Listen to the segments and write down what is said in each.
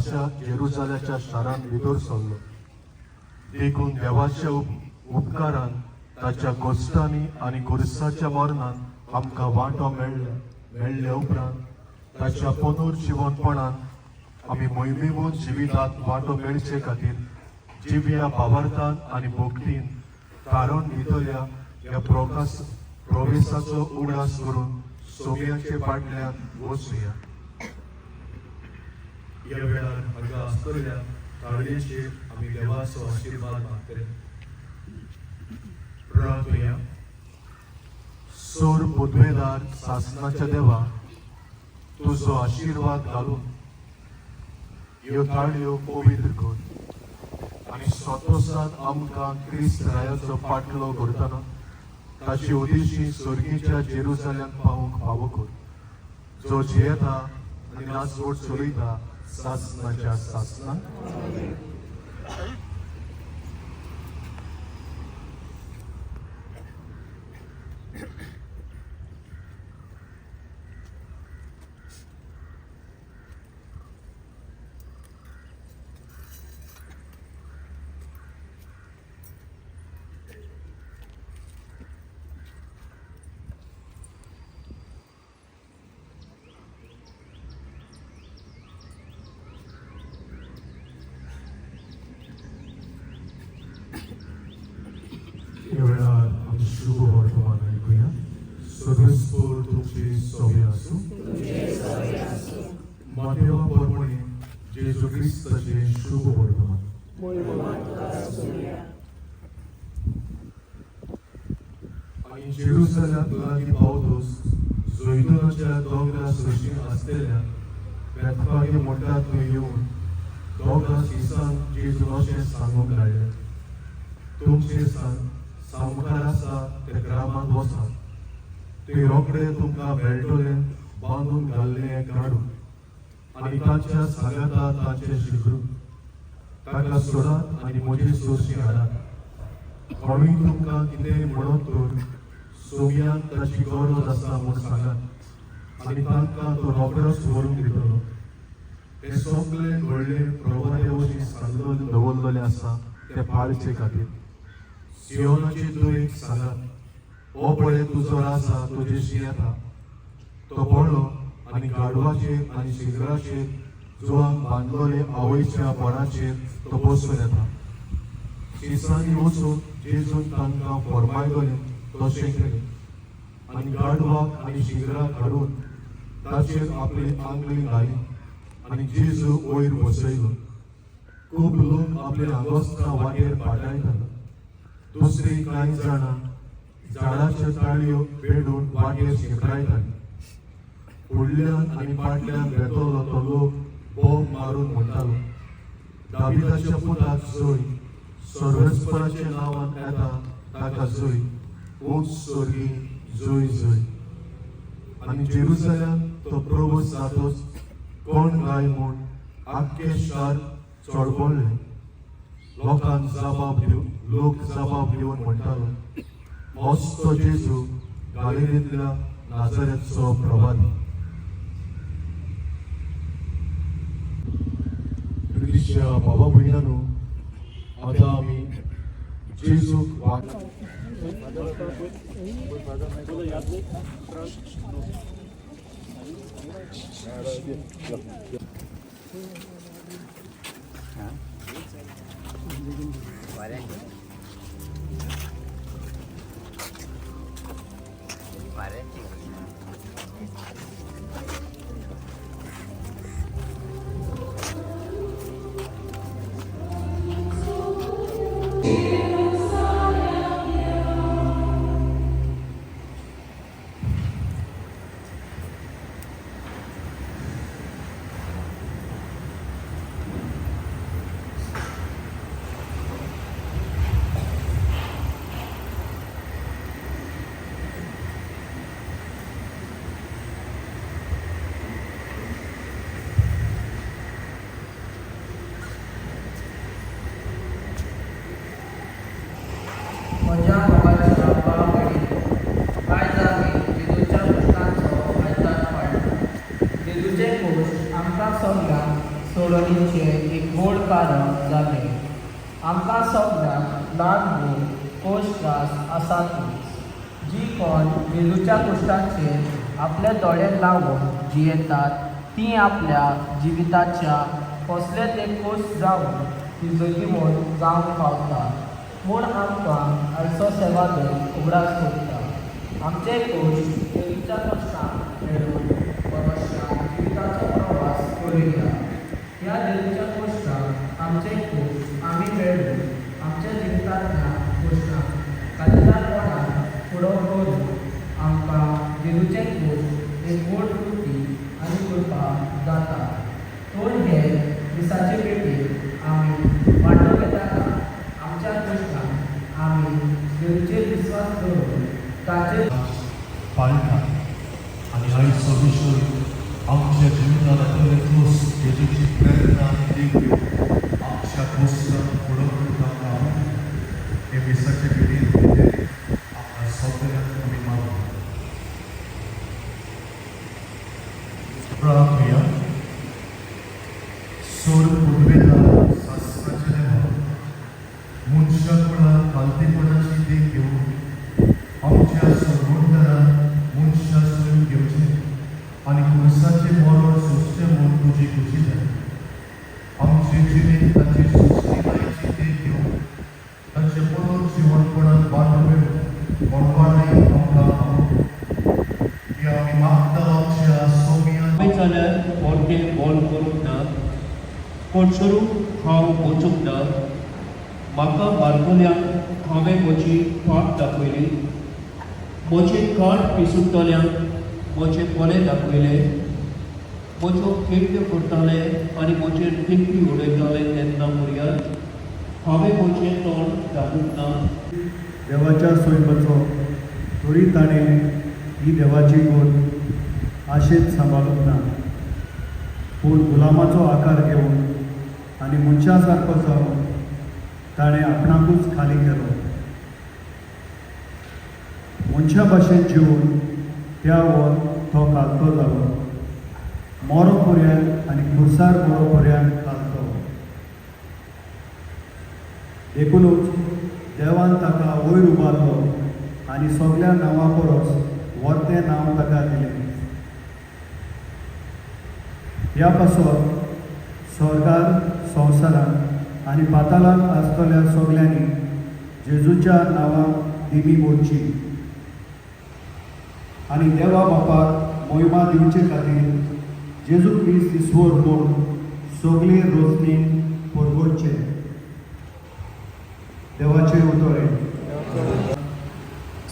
खाशा जेरुजाल्याच्या शारान भितर सरलो. देखून देवाच्या उपकारान ताच्या गोश्टांनी आनी गुरसाच्या मरणान आमकां वांटो मेळ्ळे उपरांत ताच्या पुनर्जीवनपणान आमी मोहिमेमून जिवितांत वांटो मेळचे खातीर जिव्या भावार्थान आनी भोगतीन कारण भितरल्या ह्या प्रवेशाचो उगडास करून सोम्याचे फाटल्यान वचुया. ह्या वेळार हांगा आसतल्या ताळयेचेर आमी देवाचो आशिर्वाद मागतले. प्रार्थया. सोर पुदवेदार सासनाच्या देवा, तुजो आशिर्वाद घालून ह्यो ताळयो पवित्र कर आनी स्वतोसात आमकां क्रिस्त रायाचो पाटलो करतना ताची उदेशी स्वर्गीच्या जेरुजाल्यान पावूंक फावो कर, जो जियेता आनी नाचवट चलयता सासनाच्या सासनान. शुभ वर्तमान ऐकूया. सर्वस्फूर्त तुमचे सवे आसूं. मातेवा परमणे जेजू क्रिस्ताचे शुभ वर्तमान. आनी जेरुसलेमाक लागीं पावतोच जैतुनाच्या दोंगरा सरशीं आसलेल्या बेतफागे म्हणटात थंय येवन दोगां दिसांक जेजून अशें सांगूंक लायलें, तुमचें स्थान सामकार आसा त्या ग्रामांत वचात. थंय रोखडे तुमकां मेळटलें बांदून घाल्लें गाडून आनी तांच्या सांगाता तांचें शिकरून ताका सोडात आनी म्हजे सोरशीं हाडात. कोणूय तुमकां कितेंय म्हणत तर सोम्याक ताची गरज आसा म्हूण सांगात आनी तांकां तो रोखडोच व्हरून दितलो. हे सगळे व्हडले प्रवादे वशीं सांगून दवरलेले आसा ते पाळचे खातीर. सियोनाचे दोयेक सांगात, हो पळय तुजो राजा तुजेशी येता. तो बळो आनी गाडवाचेर आनी शिंगराचेर जोआंक बांदलोले आवयच्या बळाचेर तो बसून येता. शिसांनी वचून जेजून तांकां फरमायलोलें तशें केलें आनी गाडवाक आनी शिंगराक हाडून ताचेर आपली आंगली घाली आनी जेजू वयर बसयलो. खूब लोक आपले आगोस्तां वाटेर पाटायतात. दुसरी कांय जाणां झाडाच्यो ताळयो पेडून वाटेर शिंपडायतालीं. फुडल्यान आनी फाटल्यान येतलो तो लोक बोम मारून म्हणटालो, दाविदाच्या पुताक जय, सर्वेस्पराच्या नांवान येता ताका जय, उंच स्वर्गी जय जय. आनी जेरुसलेम तो प्रभू जातोच कोण गाय म्हूण आख्खे शार चडबडलें. लोक जबाब दिवन म्हणटालो, होच तो जेजू गालिलेंतल्या नाझारेतचो प्रवादी. क्रिस्तिया बाबा भयणांनो, आतां आमी जेजूक हानिकारक जाले. आमकां सगळ्यांक ल्हान भूक कोश त्रास आसातूच. जी कोण जेजूच्या कुश्टांचेर आपले दोळे लावून जियेतात ती आपल्या जिविताच्या कसले ते कोश जावन ती जगीमोड जावंक पावता. म्हूण आमकां आयचो सेवा देव उगडास करता. आमचे कोश जेजूच्या कश्टांक मेळून बरोशा जिविताचो प्रवास करुया. ह्या जेजूच्या कश्टांक आमचे कोश आमी मेळून आमच्या जिवितांतल्या कश्टांक काळजारपणान फुडो करून आमकां जेजूचे कोश एक व्हड कृती आनी कृपा जाता. पूण हे दिसाचे पेटीर आमी वांटो घेतना आमच्या कश्टांक आमी जेजूचेर विस्वास दवरून ताचे पाळटा आनी आयचो विशय आमच्या जिवितांतले क्रूस जेजूची प्रेरणा आनी देव आमच्या कोश्टांक फुडो करपाक लागून हे दिसाचे पिढीर आपल्या सगळ्यांक आमी मागू. प्रार्थना. सोर पुर्वेला शास्त्राचे देवा मनशाकुळा कालतेपणाची देख घेवन आमच्या सर्वोत्तरान मनशा सोडून घेवचे आनी खुर्साचे मरण सोंसचे म्हूण तुजी खुशी जाय. आमचे जिणेंत ताची सुस्थितायेची देख घेवन ताचे परत जिवणपणान वाट मेळून कोणपाणय आमकां आवडटा. ही आमी मागता आमच्या सोम्या जाल्यार व्हडकें बोल करूंक ना. कोणसरूंक हांव वचूंक ना. म्हाका बारकोल्यांक हांवें म्हजी फाट दाखयली. म्हजे काट पिसुट्टल्यांक म्हजे पोले दाखयले. म्हज्यो खिडक्यो फोडटाले आनी म्हजेर टिपी उडयताले तेन्ना मुर्याद हांवें म्हजें तोंड धांपूंक ना. देवाच्या सोयीचो तरी ताणें ही देवाची गोड आशेत सांबाळूंक ना. पूण गुलामाचो आकार घेवन आनी मनशा सारको जावन ताणें आपणाकूच खाली केलो. मनशा भाशेन जिवन त्या वर तो कालतो जालो. मोरो पर्यंत आनी खुर्सार मोरो पर्यंत कालतो. देखूनच देवान ताका वयर उबारलो आनी सगळ्या नांवां परस व्हडलें नांव ताका दिलें. ह्या पासत स्वर्गांत संवसारांत आनी पाताळांत आसतल्या सगळ्यांनी जेजूच्या नांवां दिमी मोडची आनी देवा बापाक महिमा दिवचे खातीर जेजू क्रिस्त इस्वर म्हूण सगळे रोजनीन परगडचे. देवाचे उतोरे.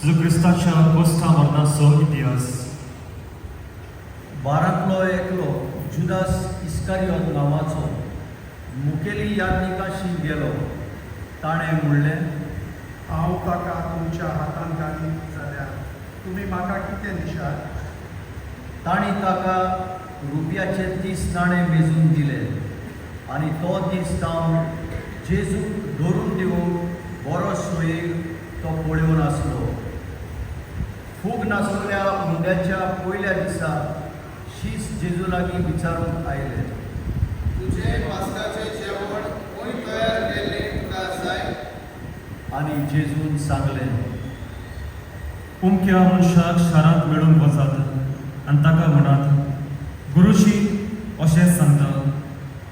जेजू क्रिस्ताच्या कोस्ता मरणाचो इतिहास. बारांतलो एकलो जुदास इस्कारियोत नांवाचो मुखेली याज्ञिकाशी गेलो. ताणें म्हणलें, हांव ताका तुमच्या हातांत घालीन जाल्यार तुमी म्हाका कितें दिशात? तांणी ताका रुपयाचे 30 नाणे मेजून दिले आनी तो दीस जावन जेजूक धरून दिवंक बरो सोयेक तो पळयोवन आसलो. फूग नासलेल्या हुंड्याच्या पयल्या दिसा शीस जेजू लागीं विचारूंक आयले, तुझे पास्काचे जेवण कोणी तयार केले तुका जाय? आनी जेजून सांगलें, उमक्या मनशाक शारांत मेळून वचात आनी ताका म्हणात, गुरुजी अशें सांगता,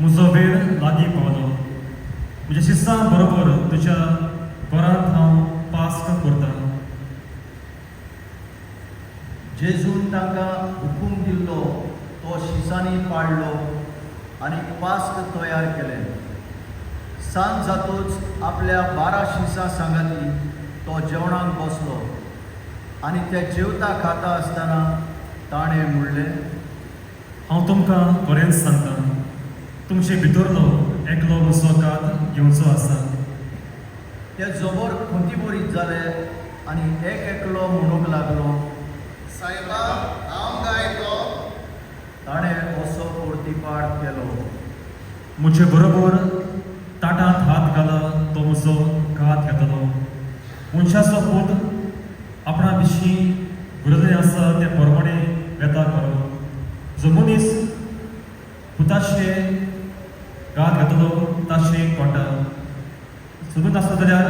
म्हजो वेळ लागीं पावलो. म्हज्या शिसां बरोबर तुज्या घरांत हांव पास्क करतां. जेजून तांकां हुकूम दिल्लो तो शिसांनी पाळलो आनी पास्क तयार केलें. सांज जातूच आपल्या 12 शिसां सांगाती तो जेवणाक बसलो आनी ते जेवता खाता आसतना ताणें म्हणलें, हांव तुमकां खरेंच सांगतां, तुमचे भितरलो एकलो म्हजो कात घेवचो आसा. ते जबर खोंतीबोरीत जाले आनी एक एकलो म्हणूंक लागलो, सायबा हांव गायतो. ताणें असो परतीपाड केलो. म्हजे बरोबर ताटांत हात घाला तो म्हजो कात घेतलो. मनशाचो पूत आपणा विशीं बरयल्लें आसा ते प्रमाणे वेता करो. जो मनीस पुताचे गात घेतलो ताचे सोदून आसता जाल्यार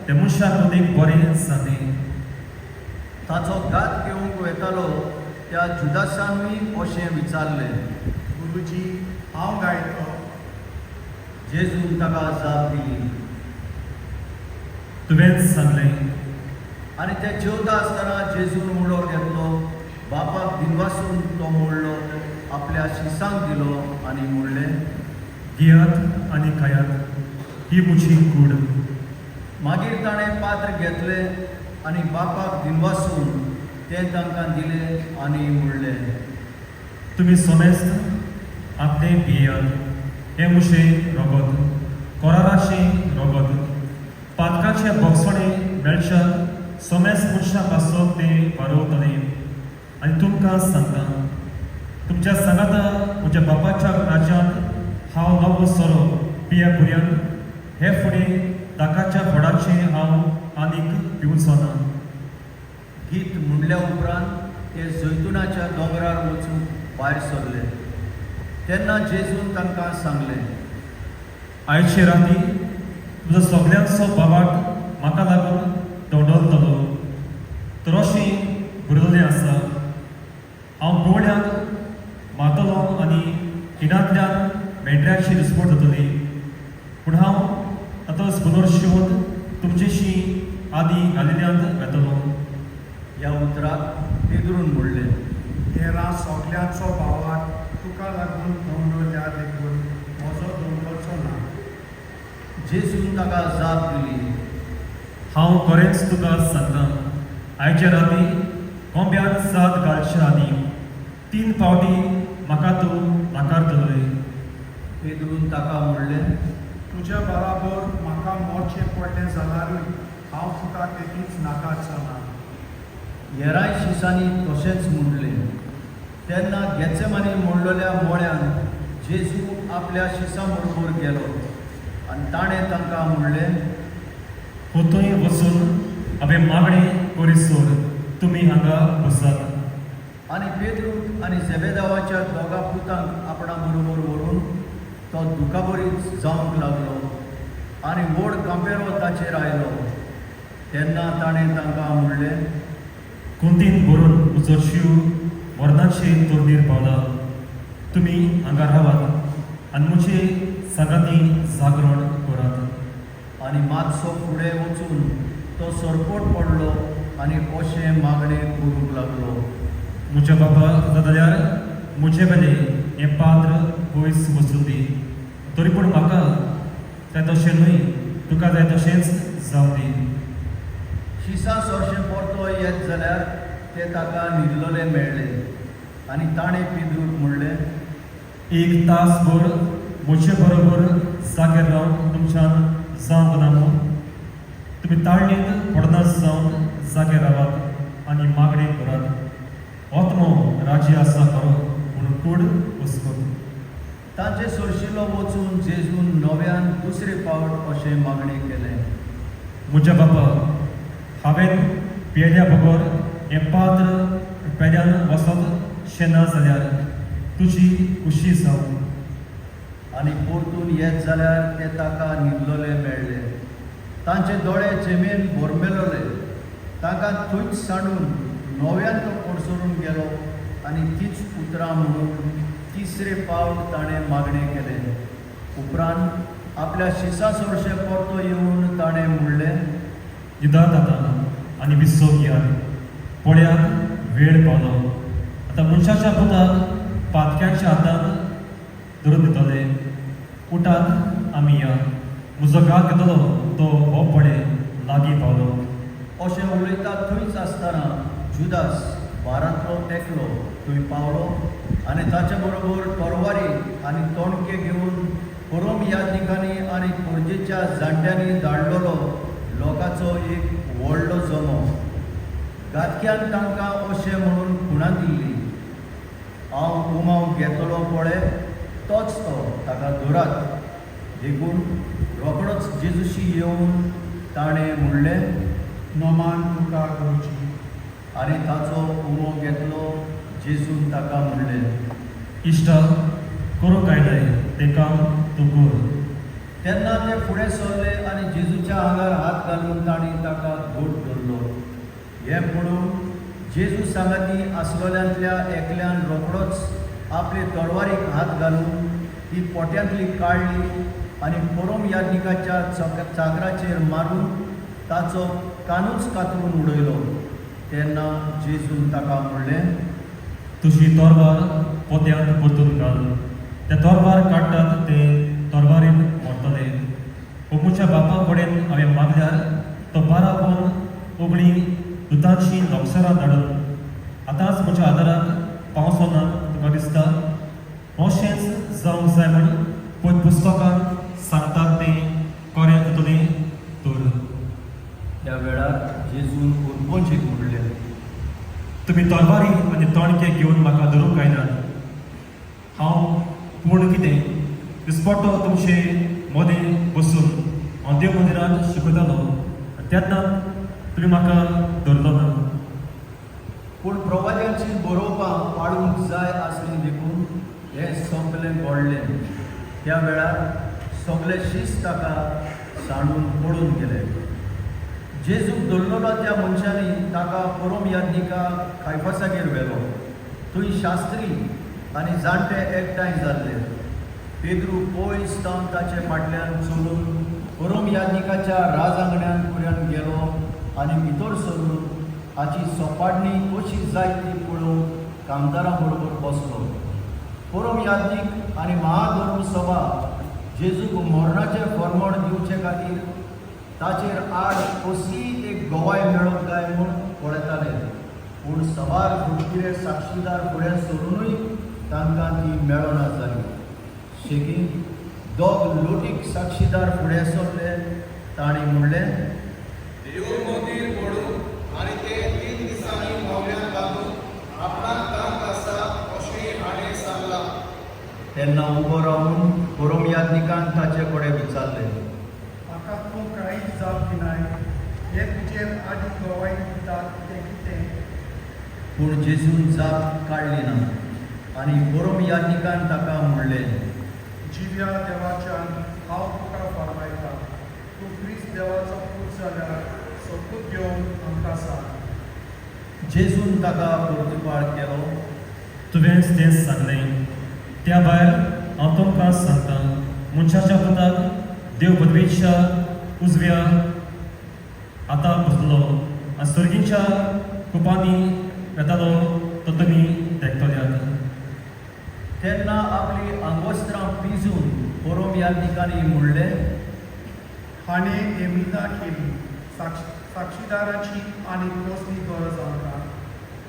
त्या मनशाक तो एक बरें सांगलें. ताचो गात घेवंक वयतालो त्या जुदासानूय अशें विचारलें. गुरुजी हांव गायतो. जेजून ताका जाप दिली. तुवें सांगलें. आनी ते जेवता आसतना जेजून मुळो घेतलो, बापाक दिनवासून तो मोडलो, आपल्या शिसांक दिलो आनी म्हणलें, घेयात आनी खायात, ही म्हजी कूड. मागीर ताणें पात्र घेतलें आनी बापाक दिनवासून तें तांकां दिलें आनी म्हणलें, तुमी सोमेस्त आपलें भियेयात, हें म्हजें रगत, कोराराचें रगत. पातकाचें बोगसणें मेळच्याक सोमेस्त मनशां पासत तें वाडोवतलें. आनी तुमकां सांगता, तुमच्या सांगाता म्हज्या बापाच्या राज्यांत हांव नवो सोरो पिया पर्यंत हे फुडें दाकाच्या फोडाचें हांव आनीक पिवचो ना. गीत म्हणल्या उपरांत ते जैतुनाच्या दोंगरार वचून भायर सरले. तेन्ना जेजून तांकां सांगलें, आयचे राती तुजो सगळ्यांचो बाबाक म्हाका लागून दोडलतलो. तर अशें बरयल्लें आसा, हांव गुवण्याक मारतलो आनी हिनांतल्यान मेंढऱ्याची दुस्पट जातली. पूण हांव आतां पुनर्शिवत तुमचेशी आदी गालिल्यांत येतलो. ह्या उतराक पेद्रून म्हणलें, हेरां सगल्यांचो भावाक तुका लागून दोंडल्या देखून म्हजो दोंडोचो ना. जेजून ताका जाप दिली. हांव खरेंच तुका सांगता, आयच्या राती कोंब्यान सात घालच्या आदी 3 फावटी म्हाका तूं नाकारतलोय. पेद्रून ताका म्हणलें, तुज्या बराबर म्हाका मोरचें पडलें जाल्यारूय हांव तुका केन्नाच नाकारचो ना. हेरांय शिसांनी तशेंच म्हणलें. तेन्ना गेत्सेमानी म्हणलेल्या मोळ्यान जेजू आपल्या शिसां बरोबर गेलो आनी ताणें तांकां म्हणलें, थंय वचून हांवें मागणें करीसर तुमी हांगा बसात. आनी पेद्रूक आनी झेबेदावाच्या दोगा पुतांक आपणा बरोबर व्हरून तो दुखाबरीच जावंक लागलो आनी व्हड कांपेरो ताचेर आयलो. तेन्ना ताणें तांकां म्हणलें, कुंतीन भरून म्हजो जीव मरणाचे तोंडीर पावला. तुमी हांगा रावात आनी म्हजे सांगाती जागरण करात. आनी मातसो फुडें वचून तो सरपोट पडलो आनी अशें मागणें करूंक लागलो, म्हज्या बापा जाल्यार म्हजे वेले हें पात्र पयस वचून दी. तरी पूण म्हाका जाय तशें न्हय, तुका जाय तशेंच जावं दी. शिसा सोरशें परतो येत जाल्यार ते ताका न्हिदलोले मेळ्ळे आनी ताणें पेद्रूक म्हणलें, 1 तासभर म्हजे बरोबर जाग्यार रावन तुमच्यान जावंक ना मू. तुमी ताळणींत पडनास जावन जाग्यार रावात आनी मागणें करात. ओतमो राजी आसा खरो, पूण कूड वचपत. तांचे सोरशिल्लो वचून जेजून नव्यान दुसरे फावट अशें मागणें केलें, म्हज्या बापा, हांवें पेल्या बगर हें पात्र पेल्यान वचत शेना जाल्यार तुजी खुशी जावं. आनी परतून येत जाल्यार ते ताका न्हिदलोले मेळ्ळे. तांचे दोळे जेमेन भोरमेलोले. तांकां थंयच सांडून नव्यान तो कोडसरून गेलो आनी तीच उतरां म्हणून तिसरे फावट ताणें मागणें केलें. उपरांत आपल्या शिसा सोरशें परतो येवन ताणें म्हणलें, इदात आतां आनी विसो घेयात. पळयात वेळ पावलो. आतां मनशाच्या पुताक पातक्यांच्या हातांत धरून दितले. उठात आमी या. म्हजो गात घेतलो तो हो पडे लागीं पावलो. अशें उलयता थंयच आसतना जुदास बारांतलो एकलो थंय पावलो आनी ताचे बरोबर तलवारी आनी तोणके घेवन पुरोम यादनिकांनी आनी खोर्जेच्या जाणट्यांनी धाडलेलो लोकांचो एक व्हडलो जमो. गातक्यान तांकां अशें म्हणून खुणा दिल्ली, हांव उमाव घेतलो पळय तोच तो, ताका धरात. देखून रोखडोच जेजूशी येवन ताणें म्हणलें, नोमान तुका गुरुजी. आनी ताचो उमो घेतलो. जेजून ताका म्हणलें, इश्टा करूंक आयलें तें काम तूं कर. तेन्ना ते फुडें सरले आनी जेजूच्या आंगार हात घालून तांणी ताका घोट धरलो. हें पळोवन जेजू सांगाती आसलोल्यांतल्या एकल्यान रोखडोच आपले तलवारीक हात घालून ती पोट्यांतली काडली आनी पुरोम याज्ञिकाच्या चाकराचेर मारून ताचो कानूच कातरून उडयलो. तेन्ना जेजून ताका म्हणलें, तुजी तोरवार पोत्यांत परतून घाल. ते तोरवार काडटात ते तोरवारीन मोडटले. म्हज्या बापा कडेन हांवें मागल्यार तो बारापोन उगडी दुतांची लोकसरां धाडून आतांच म्हज्या आदाराक पावसो ना तुका दिसता. अशेंच जावंक जाय म्हूण पळय पुस्तकान सांगतात तें खरें जातलें तर. त्या वेळार जेजून उर्बोंचेक म्हणलें, तुमी तलवारी आनी तणके घेवन म्हाका धरूंक कांयनात. हांव पूण कितें दिसपट्टो तुमचे मदें बसून हांव देव मंदिरांत शिकयतालो तेन्ना तुमी म्हाका धरलो ना. पूण प्रवाद्यांची बरोवपाक पाळूंक जाय आसली देखून हें सगलें घडलें. त्या वेळार सगळे शिस्त ताका सांडून पडून गेले. जेजूक धरलेलो त्या मनशांनी ताका पुरोम याज्ञिका कायफासागेर व्हेलो. थंय शास्त्री आनी जाणटे एकठांय जाल्ले. पेद्रू पयस जावन ताचे फाटल्यान चलून पुरोम याज्ञिकाच्या राजांगण्यान फुड्यान गेलो आनी भितर सरून हाची सोपाडणी कशी जाय ती पळोवंक कामदारां बरोबर बसलो. पुरोम याज्ञीक आनी महाधर्म सभा जेजूक मरणाचें फर्मण दिवचे खातीर ताचेर आड कशी एक गवाय मेळोंक जाय म्हूण पळयताले. पूण सभार खुबकिरे साक्षीदार फुडें सरूनय तांकां ती मेळना जाली. शेगीत दोग लोटीक साक्षीदार फुडें सरले. तांणी म्हणलें, देव मंदिर मोडून आनी ते 3 दिसांनी मोग्यांत घालून आपणाक काम आसा अशें हाणें सांगलां. तेन्ना उबो रावन पुरोम याज्ञिकान ताचे कडेन विचारलें, म्हाका तूं कांयच जाप दिनाय. हे तुजेर आदी गवाय दितात तें कितें? पूण जेजून जाप काडली ना आनी पुरोम याज्ञिकान ताका म्हणलें, जिव्या देवाच्यान हांव तुका फरमायता, तूं क्रिस्त देवाचो पूत जाल्यार सोपूत घेवन आमकां सांग. जेजून ताका परतुपाळ केलो. तुवेंच तें सांगलें. त्या भायर हांव तुमकां सांगता, मनशाच्या पुताक देव पदवेच्या उजव्या हाताक बसलो आनी सर्गीच्या कुपांनी येतालो तो तुमी देखतल्यात. तेन्ना आपली आंगवस्त्रां पिजून पुरोम याज्ञिकांनी म्हणलें, हाणें नेमितां केली. साक्षीदाराची आनी कसली गरज आमकां?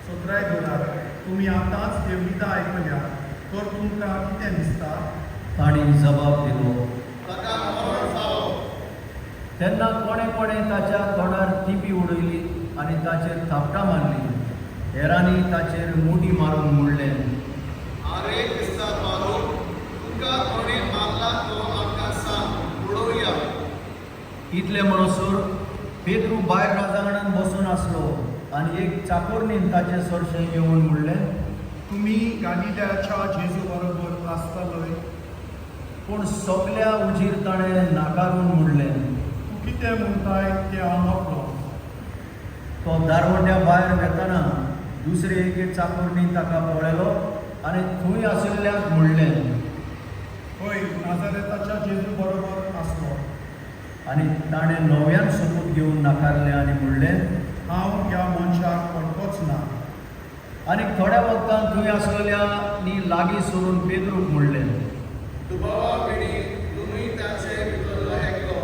सत्राय दोरार तुमी आतांच देवगीतां आयकल्या तर तुमकां कितें दिसता? तांणी जबाब दिलो. ताका मरण फावो. तेन्ना कोणे कोणे ताच्या तोंडार तिपी उडयली आनी ताचेर थापटां मारली. हेरांनी ताचेर मुडी मारून म्हणलें, आरे क्रिस्ता मारून तुका कोणें मारला तो आमकां सांग, उडोवया. इतलें म्हणसर पेद्रू भायर राजांगणान बसून आसलो आनी एक चाकोरणीन ताचे सरशें येवन म्हणलें, तुमी गालिल्याच्या जेजू बरोबर आसतलोय. पूण सगल्या उजीर ताणें नाकारून म्हणलें, तूं कितें म्हणटाय तें हांव नकळो. तो दारवंड्या भायर वेताना दुसरे एके चाकोरणी ताका पळयलो आनी थंय आशिल्ल्यांक म्हणलें, हय, नाजारेताच्या जेजू बरोबर आसलो. आनी ताणें नव्यान सोपूत घेवन नाकारलें आनी म्हणलें, हांव ह्या मनशाक वळखोच ना. आनी थोड्या वखदान थंय आसलेल्यांनी लागीं सरून पेद्रूक म्हणलें, दुबावा पिढी तुमी ताचे भितरलो एकलो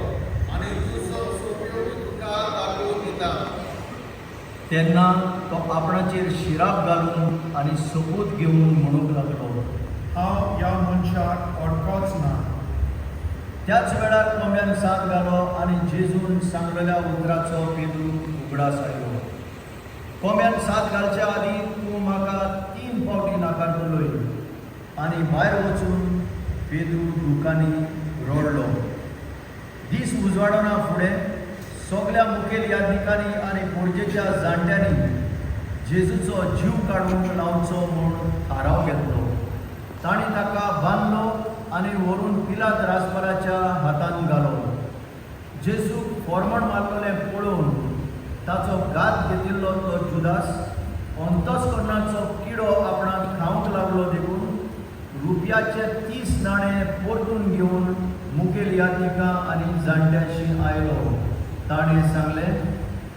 आनी तुजो सोप्यो तुका दाखोवन दिता. तेन्ना तो आपणाचेर शिराप घालून आनी सोपूत घेवन म्हणूंक लागलो, हांव ह्या मनशाक वळखोच ना. त्याच वेळार कोंब्यान साद घालो आनी जेजून सांगलेल्या उतराचो पेद्रू उगडास आयलो. कोंब्यान साद घालच्या आदीं तूं म्हाका 3 फावटी नाकारतलोय. आनी भायर वचून पेद्रू दुकांनी रडलो. दीस उजवाडना फुडें सगल्या मुखेल याज्ञिकांनी आनी पोरजेच्या जाणट्यांनी जेजूचो जीव काडून लावचो म्हूण थाराव घेतलो. तांणी ताका बांदलो आनी व्हरून पिलात राजपाराच्या हातान घालो. जेजूक फॉर्मण मारलेलें पळोवन ताचो घात घेतिल्लो तो जुदास अंतस्करणाचो किडो आपणाक खावंक लागलो देखून रुपयाचे 30 नाणे परतून घेवन मुखेल यात्रिका आनी जाणट्यांशी आयलो. ताणें सांगलें,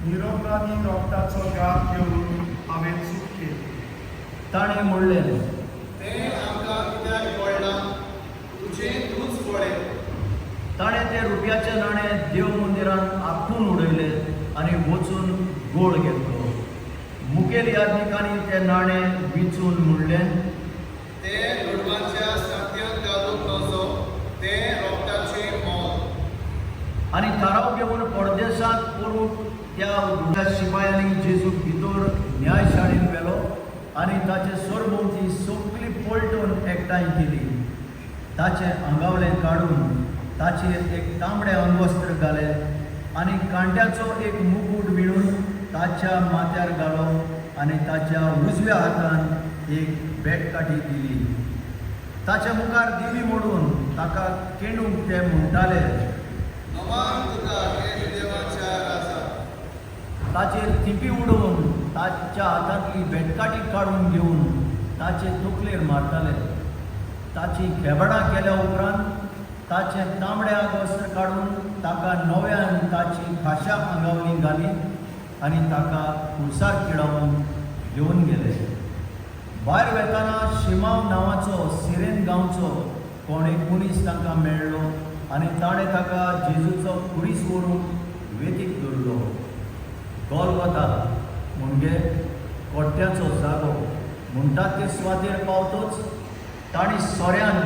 निरपराधी रोगटाचो घात घेवन हांवें चूक केली. ताणें म्हणलें, तें आमकां कित्याक कळना? तुजें तूंच पळय. ताणें ते रुपयाचे नाणे देव मंदिरांत आपटून उडयले आनी वचून गोळ घेतलो. मुखेल यात्रिकांनी ते नाणे विचून म्हणलें, तें लुडवांच्या साठ्यांत घालूंक नजो, तें रोगटाचें मोल. आनी थाराव घेवन परदेशांत पळूंक त्या शिपायांनी जेजूक भितर न्यायशाळेंत व्हेलो आनी ताचे सरभोंवती सगळी पलटून एकठांय केली. ताचें आंगावलें काडून ताचेर एक तांबडें अंगवस्त्र घालें आनी कांट्याचो एक मुकुट विणून ताच्या माथ्यार घालो आनी ताच्या उजव्या हातान एक बेटकाठी दिली. ताच्या मुखार दिवी मोडून ताका केणूक ते म्हणटाले, नमान तुका हे देवाच्या राजा. ताचेर थिपी उडोवन ताच्या हातांतली बेटकाठी काडून घेवन ताचे तकलेर मारताले. ताची खेबडां केल्या उपरांत ताचें तांबडें आंगवस्त्र काडून ताका नव्यान ताची खाशा आंगावली घाली आनी ताका खुर्सार किडावन घेवन गेले. भायर वेताना शिमाव नांवाचो सिरेन गांवचो कोण एक मनीस तांकां मेळ्ळो आनी ताणें ताका जेजूचो कुडीस व्हरून वेतीक धरलो. गोलगोथा म्हणजे कोट्ट्याचो जागो म्हणटात ते सुवातेर पावतोच ताणी सोऱ्यान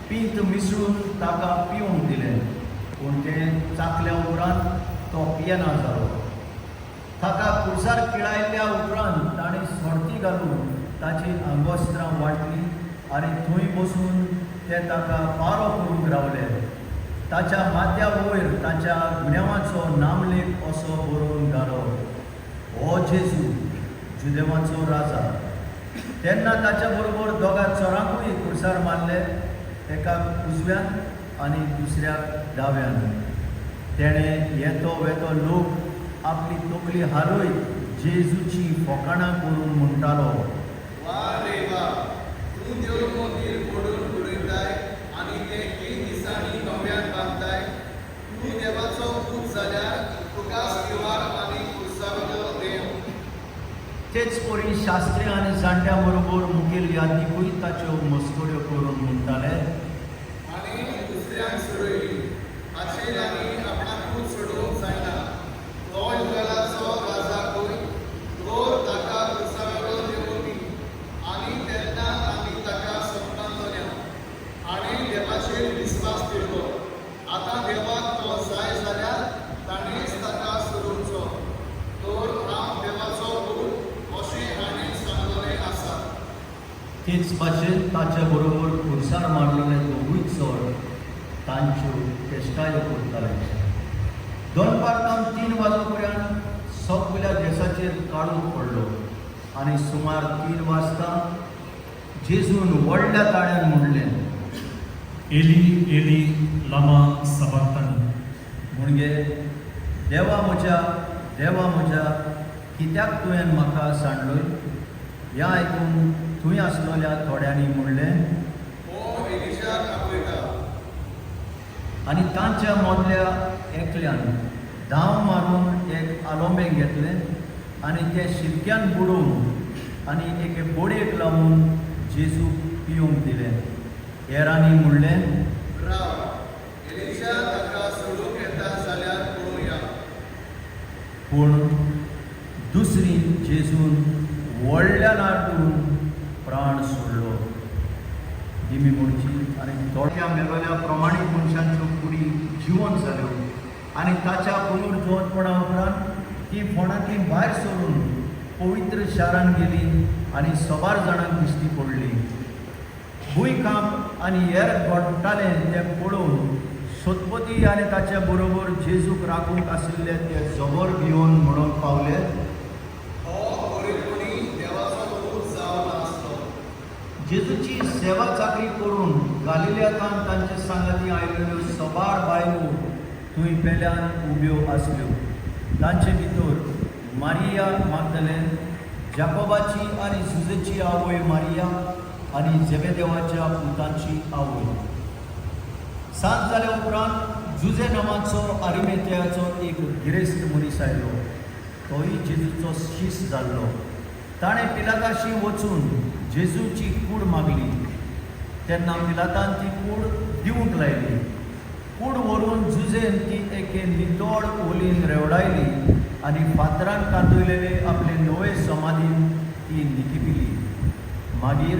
पीत मिसळून ताका पिवंक दिलें, पूण तें चाखल्या उपरांत तो पियेना जालो. ताका खुर्सार किळायल्या उपरांत ताणें सोडती घालून ताची आंगवस्त्रां वाटली आनी थंय बसून ते ताका पारो करूंक रावले. ताच्या माथ्या वयर ताच्या गुन्यांवाचो नामलेख असो बरोवन घालो, हो जेजू जुदेवांचो राजा. तेन्ना ताच्या बरोबर दोगा चोरांकूय खुर्सार मारले, एकाक उजव्यान आनी दुसऱ्याक दाव्यान. तेणें येतो वेतो लोक आपली तकली हालयत जेजूची फकाणां करून म्हणटालो, वा रे वा, तूं देव मंदीर मोडून उडयताय आनी तें 3 दिसांनी नव्यान बांदताय. तूं देवाचो पूत जाल्यार तुका स्तिवार आनी खुर्सावलो देव. तेच परी शास्त्री आनी जाणट्यां बरोबर मुखेल यादीकूय ताच्यो मस्कऱ्यो करून म्हणटाले, आनी दुसऱ्यांक सोडयली. हाचेर आमी आपणाकूच सोडूंक जायना. तो युगाचो राजा खंय? तो ताका खुर्सावलो देव दी. आनी तेन्ना आमी ताका सोडटालोल्या आनी देवाचेर विस्वास ठेवलो. आतां देवाक तो जाय जाल्यार ताणेंच ताका सोडूंचो. तर हांव देवाचो पूत अशें हाणें सांगलेलें आसा. तेच भाशेन ताचे बरोबर खुर्सार मारलेले दोगूय चोर तांच्यो चेश्टायो करताले. दनपारतावन 3 वाजो पर्यंत सगळ्या देशाचेर काळोख पडलो आनी सुमार 3 वाजता जेजून व्हडल्या ताळ्यान म्हणलें, एली एली लामा सबक्तानी, म्हणजे देवा म्हज्या कित्याक तुवें म्हाका सांडलोय. ह्या आयकून थंय आसलेल्या थोड्यांनी म्हणलें, हो एलिशाक आपयता. आनी तांच्या मदल्या एकल्यान धांव मारून एक आलोंबें घेतलें आनी तें शिलक्यान बुडोवन आनी एके बोडयेक लावून जेजूक पिवंक दिलें. हेरांनी म्हणलें, राव, एलिशा ताका सोडूंक येता जाल्यार पळोवया. पूण दुसरी जेजून व्हडल्या लाटून प्राण सोडलो. दिमी म्हणची आनी थोड्या मेलोल्या प्रमाणीत मनशांच्यो कुडी जिवंत जाल्यो आनी ताच्या पुनर्जिवंतपणा उपरांत ती फोंडांतली भायर सरून पवित्र शारान गेली आनी सोबार जाणांक दिश्टी पडली. भुंयकांप आनी हेर घडटालें तें पळोवन सोदपती आनी ताच्या बरोबर जेजूक राखूंक आशिल्ले ते जबर भिवन म्हणून पावले, हो बरेपणी देवाचो पूत जावन आसलो. जेजूची सेवा चाकरी करून गालिल्यांतान तांचे सांगाती आयिल्ल्यो सबार बायलो थंय पेल्यान उब्यो आसल्यो. तांचे भितर मारिया मागदलेन, जाकोबाची आनी जुजेची आवय मारिया आनी जेबेदेवाच्या पुतांची आवय. सांज जाल्या उपरांत जुजे नांवाचो आरिमेत्याचो एक गिरेस्त मनीस आयलो. तोय जेजूचो शिश्य जाल्लो. ताणें पिलाताशी वचून जेजूची कूड मागली. तेन्ना पिलातान ती कूड दिवंक लायली. कूड व्हरून जुजेन ती एके नितळ ओलीन रेवडायली आनी फातरान कांदयलेले आपले नवे समाधीन ती निकिपिली. मागीर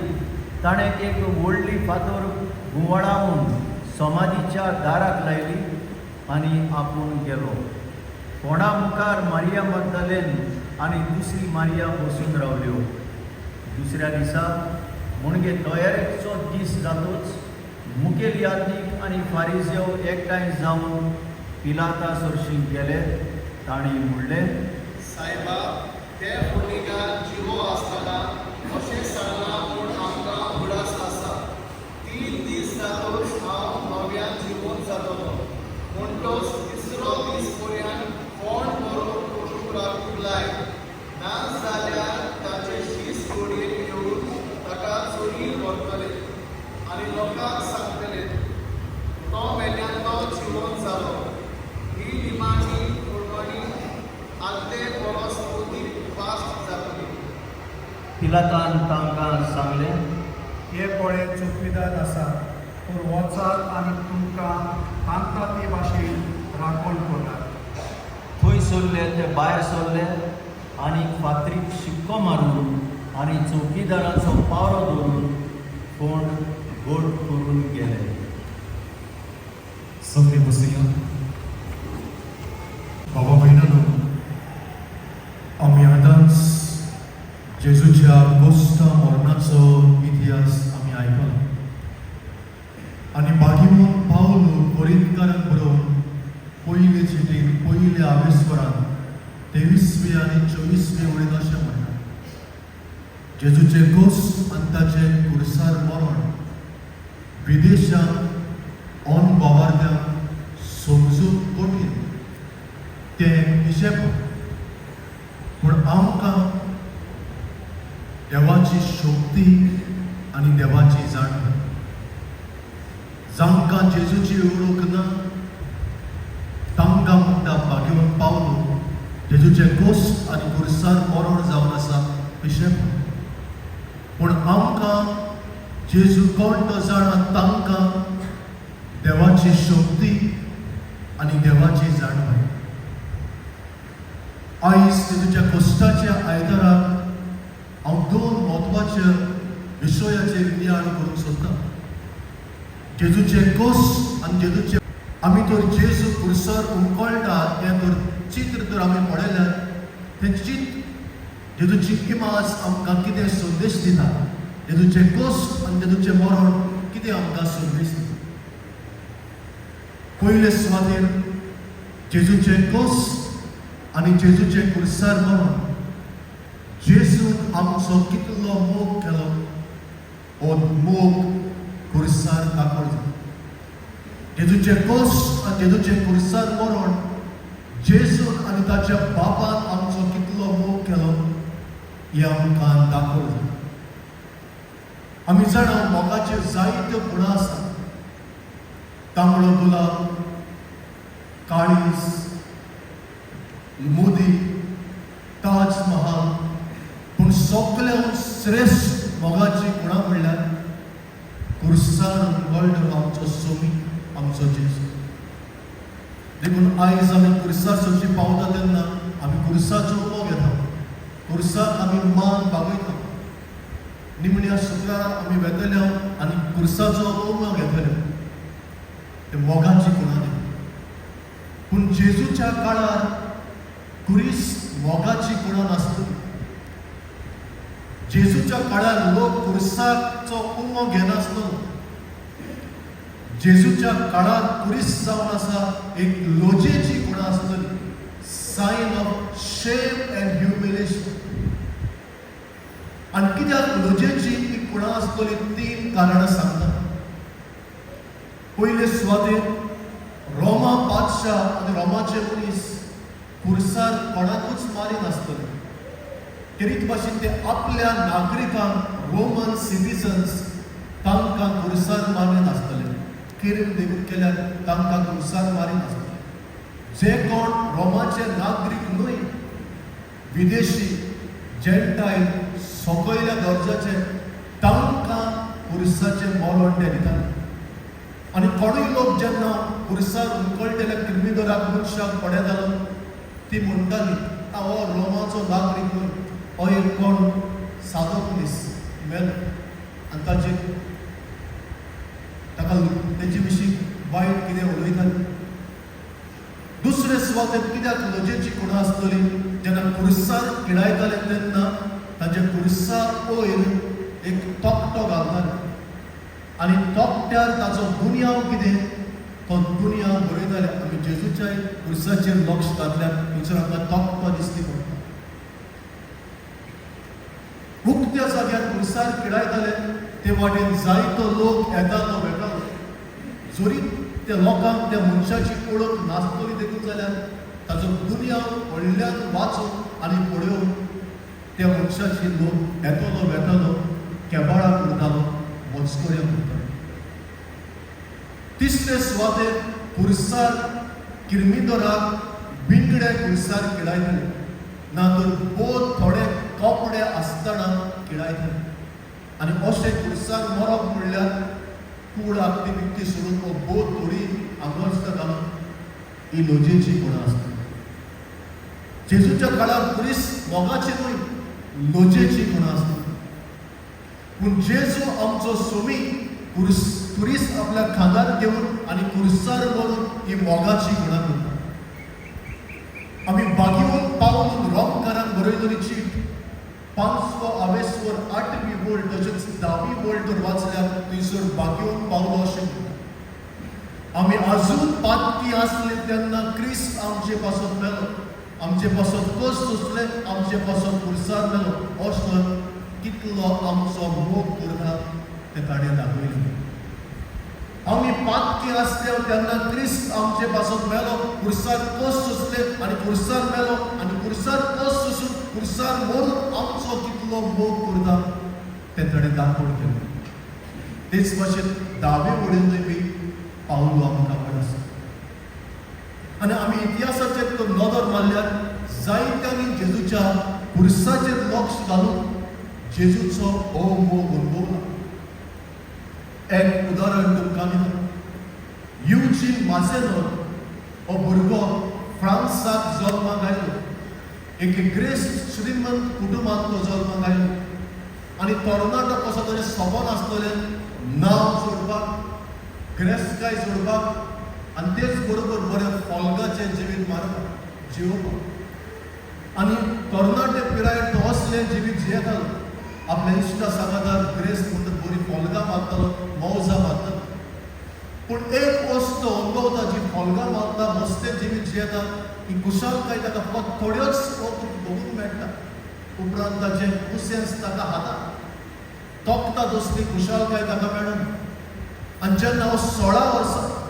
ताणें एक व्हडली फातर गुंवळावून समाधीच्या दाराक लायली आनी आपूण गेलो. कोणा मुखार मारिया मगदलेन आनी दुसरी मारिया बसून रावल्यो. दुसऱ्या दिसा म्हणजे तयारेचो दीस जातोच मुखेल यात्रीक आनी फारिजेव एकठांय जावन पिलाता सरशी गेले. तांणी म्हणलें, सायबा, ते फुडणीकार जिवो आसतना अशें सांगलां म्हूण आमकां उगडास आसा. 3 दीस जातोच हांव नव्यान जिवून जातलो. म्हणटोच तिसरो दीस पर्यंत कोण बरोबर करूंक रावूंक लाय. ना जाल्यार ताचे शीस घोडयेर येवन ताका चोरीन व्हरतले आनी लोकांक सांगतले, तो वेल्यान तो जिवोन जालो. ही निमाणी कुर्बानी आदले परस अदीक वास्ट जातली. पिलातान तांकां सांगलें, हे पळय चौकीदार आसा, पूण वचात आनी तुमकां तांकां ते भाशेन राखण करात. थंय सरले ते भायर सरले आनी फातरीक शिक्को मारून आनी चौकीदाराचो पावरो धरून कोण गोड करून गेले. सगळे बसूया. बाबा भयणानो, आमी आतांच जेजूच्या गोश्टा मरणाचो इतिहास आमी आयकलो आनी बागिमोन पावलो कोरिंथकारांक बरोवन पयले चिटीन पयल्या आवेस्वरान 23वे आनी 24वे वळीन अशें म्हणटा, जेजूचे गोश्ट आनी ताचे कुर्सार मरण विदेशांत ऑन बाबार्द्यांक समजूंक कठीण तें हिशेब. पूण आमकां देवाची शक्ती आनी देवाची जाणीव, जांकां जेजूची ओळख ना तांकां म्हणटा भाग्यवान पावलो जेजूचे गोश्ट आनी कुर्सार मरण जावन आसा हिशेब. पूण आमकां जेजू कोण तो जाणा तांकां देवाची शक्ती आनी देवाची जाणीव. आयज जेजूच्या गोश्टाच्या आयताराक हांव 2 म्हत्वाचे विशयाचेर नियाळ करूंक सोदतां. जेजूचे गोश्ट आनी जेजूचे आमी तर जेजू कुर्सार उमकळटा हें तर चित्र तर आमी पळयल्यार तें चित्र जेजूची इमाज आमकां कितें संदेश दिता, जेजूचे गोश्ट आनी जेजूचे मरण कितें आमकां संदेश दिता. पयले सुवातेर जेजूचे गोश्ट आनी जेजूचे कुर्सार मरण जेजून आमचो कितलो मोग केलो हो मोग कुर्सार दाखोवता. जेजूचे गोश्ट आनी जेजूचे कुर्सार मरण जेजून आनी ताच्या बापान आमचो कितलो मोग केलो हें आमकां दाखोवता. आमी जाणा मोगाच्यो जायत्यो गुणां आसात. तांबडो गुलाब, काळीज, मोदी, ताज महाल, पूण सगळ्यांत श्रेश्ठ मोगाची गुणां म्हणल्यार कुर्सार उमगळटलो आमचो सोमी, आमचो जेजू. देखून आयज आमी कुर्सार सोंशी पावता तेन्ना आमी कुर्साचो मोग घेता. कुर्साक आमी मान बागयता. निमण्या शुक्रार आमी वेतले आनी कुर्साचो मोग घेतले. ते मोगाची गुणां दिता. पूण जेजूच्या काळार कुरीस मोगाची गुणां नासली. जेजूच्या काळार लोक कुर्साचो उमो घेनासलो. जेजूच्या काळार कुरीस जावन आसा एक लोजेची गुणां आसतली, सायन ऑफ शेम एंड ह्युमिलेशन. आनी कित्याक लोजेची ही गुणां म्हणा आसतली 3 कारणां सांगता. पयले सुवातेर रोमा बादशाह आनी रोमाचे मनीस खुर्सार कोणाकूच मारीन आसतले. तेरीत भाशेन ते आपल्या नागरिकांक रोमन सिटिझन्स तांकां खुर्सार मारीन आसतले. किरण देखून केल्यार तांकां खुर्सार मारीन आसतले. जे कोण रोमाचे नागरीक न्हय, विदेशी जेंटायल सकयल्या दर्जाचे तांकां खुर्साचे मरण ते दिताले. आनी कोणूय लोक जेन्ना खुर्सार उकळटेल्या किर्मिदोराक मनशाक पडे जालो ती म्हणटाली हो रोमाचो नागरीक न्हय, हो एक कोण सादो मनीस मेलो आनी ताका तेजे विशीं वायट कितें उलयताली. दुसरे सुवातेर कित्याक लजेची खुणां आसतली जेन्ना खुर्सार किडायताले तेन्ना ताचे खुर्सार वयर एक तोकटो घालताले आनी तोकट्यार ताचो दुनियाव कितें तो दुनिया बरयताले. आमी जेजूच्या खुर्साचेर लक्ष घातल्यार थंयसर आमकां तोकटो दिसती पडटा. उक्त्या जाग्यार खुर्सार किडायताले ते वाटेन जायतो लोक येतालो वेतालो. जरी त्या लोकांक त्या मनशाची ओळख नासतली देखून जाल्यार ताचो दुनिया व्हडल्यान वाचून आनी पळोवन त्या मनशाची लोक येतलो वेतालो, केबाळां करतालो, मजकोऱ्या करतालो. तिसरे सुवातेर खुर्सार किर्मिदोराक बिंगडे खुर्सार किडायताले ना तर बोध थोडे कपडे आसतना किडायताले. आनी अशें खुर्सार मरप म्हणल्यार कूड आपली विकती सोडून तो बोध थोडी आंगोस्त घालून ही लोजेची खुणां आसता. जेजूच्या काळार पुरीस मोगाची न्हय, लोजेची खुणां आसता. पूण जेजू आमचो सोमी पुरीस आपल्या खांदार घेवन आनी खुर्सार व्हरून ही मोगाची खुणां करता. आमी बागीवन पावून रोमकारांक बरयलोली चीट 5 आवेस्वर 8वी वोल्ट तशेंच 10वी वोल्ट तर वाचल्यार थंयसर बागीवन पावलो अशें म्हणटा. आमी आजून पातकी आसले तेन्ना क्रिस्त आमचे पासत मेलो, आमचे पासत कस सुचले, आमचे पासत खुर्सार मेलो असो कितलो आमचो मोग करता तें ताणें दाखयलें. आमी पातकी आसले तेन्ना क्रिस्त आमचे पासत मेलो, खुर्सार कस सुचले आनी खुर्सार मेलो आनी खुर्सार कस सुसून खुर्सार मरून आमचो कितलो मोग करता तें ताणें दाखोवन केलें. तेच भाशेन 10वे वळेनूय बी पावलो आमकां बरो आसा. आनी आमी इतिहासाचेर तो नदर मारल्यार जायत्यांनी जेजूच्या खुर्साचेर लक्ष घालून जेजूचो हो मोग अनुभवला. एक उदाहरण तुमकां दिता. युजीन मासेनोर हो भुरगो फ्रांसाक जल्माक आयलो. एक ग्रेस्त श्रीमंत कुटुंबांत तो जल्माक आयलो आनी तरणाटो कसो तरी सपन आसतलें नांव जोडपाक, ग्रेस्तकाय जोडपाक आनी तेच बरोबर बरें फोल्गाचें जिवीत मारपाक, जिवोवपाक. आनी तरणाटे पिरायेर तो असलें जिवीत जियेतालो. आपल्या इश्टा सांगातार ग्रेस्त म्हणटा बरी फोल्गां मारतालो, मौजां मारतालो. पूण एक वस्त अनुभवता जी फोल्गां मारता, मस्तें जिवीत जियेता, ही कुशालकाय ताका फकत थोड्योच भोगूंक मेळटा. उपरांत ताचें कुसेंस ताका हाता तोखता दसली कुशालकाय ताका मेळना. आनी जेन्ना हांव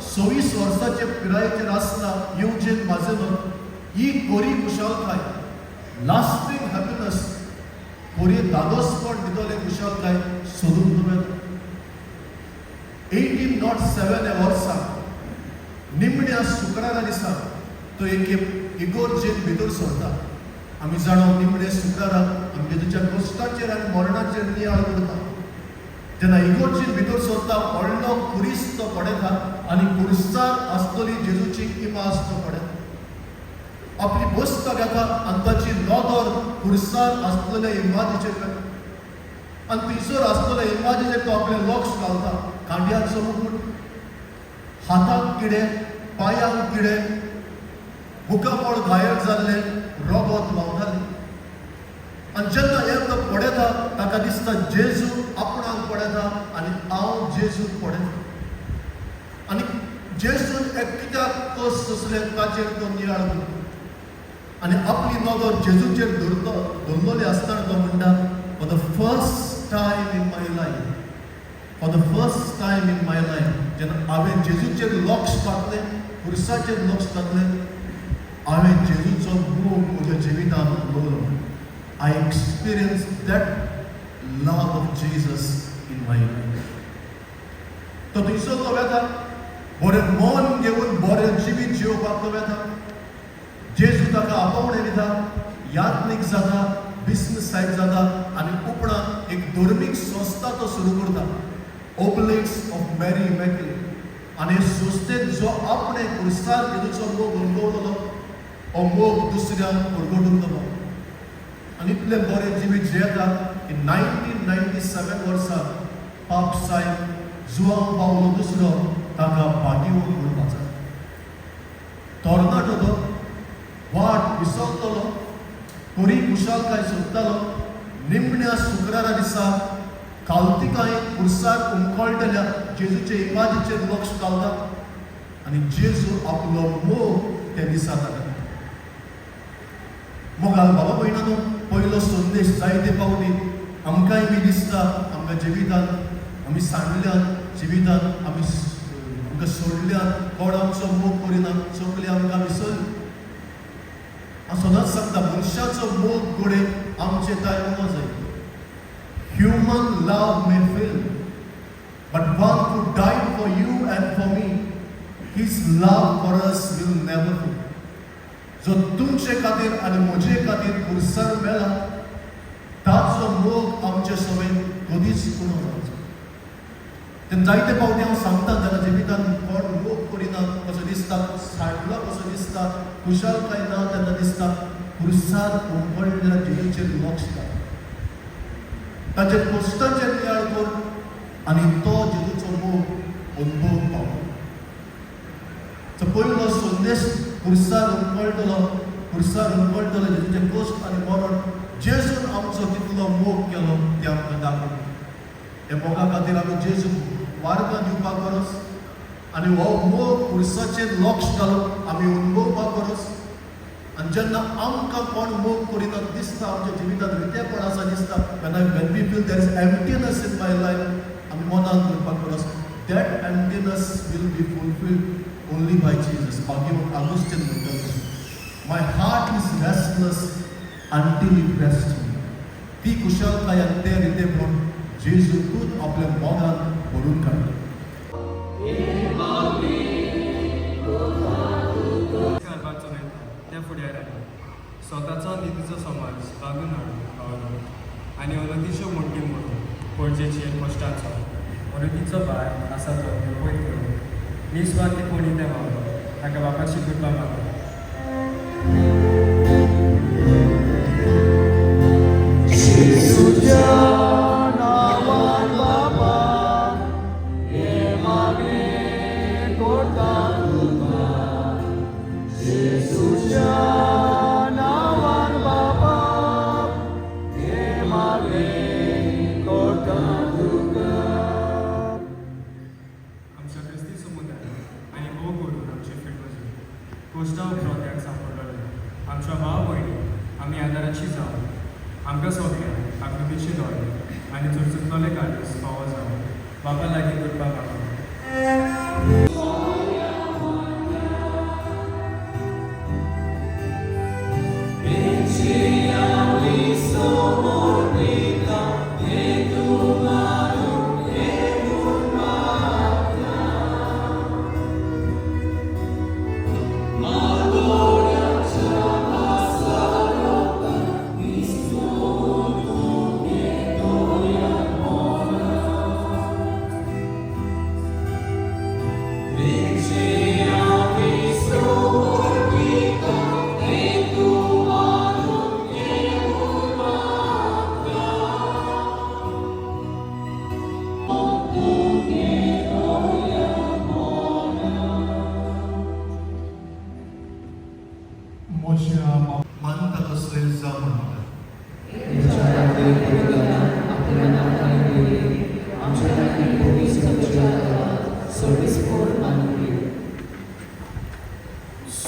26 वर्साचे पिरायेचेर आसता युजीन मासेनोर ही खरी कुशालकाय, लास्टींग हॅपिनस, खरी दादोसपण दितले कुशालकाय सोदून मेळटा. 1807 ह्या वर्सा निमण्या शुक्रारा दिसा तो एक इगोर्जेन भितर सरता. आमी जाणो निमणे शुक्राराक आमी जेजूच्या कश्टाचेर आनी मरणाचेर नियाळ करता. जेन्ना इगोर्जेन भितर सरता व्हडलो खुरीस तो पडयता आनी खुर्सार आसतली जेजूची इमाज तो पडयता. आपली बस्त घेता आनी ताची नदर खुर्सार आसतले इमाजीचेर घालता. आनी थंयसर आसतले इमाजीचेर तो आपलें लक्ष घालता. खांड्याचो मुकुट, हाताक किडे, पांयांक किडे, मुखामोळ घायल जाल्ले, रोगत व्हांवताले. आनी जेन्ना एक तो पडयता ताका दिसता जेजू आपणाक पडयता आनी हांव जेजूक पडयता. आनी जेजून एक कित्याक कस सुचले ताचेर तो नियाळ करता. आनी आपली नदर जेजूचेर धरलोली आसतना तो म्हणटा for the first time in my life for the first time in my life जेन्ना हांवें जेजूचेर लक्ष घातलें, खुर्साचेर लक्ष घातलें, हांवें जेजूचो मोग म्हज्या जिवितांत दवरलो. I experienced that love of Jesus in my life. तो थंयसर तो वेता बरें मन घेवन बरें जिवीत जिवपाक तो वेता. जेजू ताका आपोवणें दिता, यात्नीक जाता, बिझनस सायड जाता आनी उपरांत एक धर्मीक संस्था तो सुरू करता, ओबलेट्स ऑफ मॅरी इमॅक्युलेट. आनी हे संस्थेन जो आपणे क्रिस्तार जेजूचो मोग अणभवलो, हो मोग दुसऱ्यांक परगटून दिलो. आनी इतलें बरें जिवीत जियेता. इन 1997 वर्सा पाप सायब जुआंव पावलो दुसरो ताका बागेवन उरपाचो. तोरणाटो तो वाट विसरतलो, बरी कुशालकाय सोदतालो. निमण्या शुक्रारा दिसा काल्तिकाय खुर्सार उमकळटल्या जेजूचे इबादेचेर लक्ष घालता आनी जेजू आपलो मोग त्या दिसा ताका. मोगाल बाबा भयणानो, पयलो संदेश जायते फावटी आमकांय बी दिसता आमच्या जिवितांत आमी सांडल्यात, जिवितांत आमी आमकां सोडल्यात, कोण आमचो मोग करिना, सगळीं आमकां विसरली. हांव सदांच सांगता, मनशाचो मोग घोडे आमचे टायमार जाय. Human love may fail, but one who died for you and for me, his love for us will never fail. जो तुमचे खातीर आनी म्हजे खातीर खुर्सार मेला, ताचो मोग आमचे सवयन कधीच उणो जावचो. तेन्ना जायते फावटी हांव सांगता जाल्यार जिवितांत कोण मोग करिना कसो दिसता, साडलो कसो दिसता, खुशालकाय ना तेन्ना दिसता, खुर्सार उमकळिल्ल्या जेजूचेर लक्ष घाल, ताचे कश्टाचेर नियाळ कर आनी तो जेजूचो मोग अनुभव पाव. सो पयलो संदेश खुर्सार उमकळटलो जेजूचे कश्ट आनी मरण जेजून आमचो कितलो मोग केलो तें आमकां दाखयलो. हे मोगा खातीर आमी जेजू वार्गां दिवपाक परस आनी हो मोग खुर्साचेर लक्ष घालून आमी अनुभवपाक परस, आनी जेन्ना आमकां कोण मोग करिना दिसता, आमच्या जिवितांत वितेपण आसा दिसता, when we feel there is emptiness in my life, आमी मनान धरपाक परस, that emptiness will be fulfilled only by Jesus. भाग्यवान आगुस्तीन म्हणटा, my heart is restless until it rests me. ती कुशलकाय आनी तें रितेपण जेजू तूं आपल्या मोगान भरून काडटा. त्या फुडाऱ्यांनी स्वताचो नितीचो समाज लागून हाडलो आनी अनतीच्यो मोठी मोठी पणजेचेर कश्टाचो अनतीचो बाय आसा तो पयत करून निस्वार्थीपणी ते मागलो, ताका बापाची कृपा मागलो. कोस्टा उपरांत सांपडलेले आमच्या भाव भयणी आमी आदाराची जावन आमकां सगळ्यांक आकृतीचे दोळे आनी चुरचुरतले काळीज फावो जावन बाबा लागीं करपाक लागलो.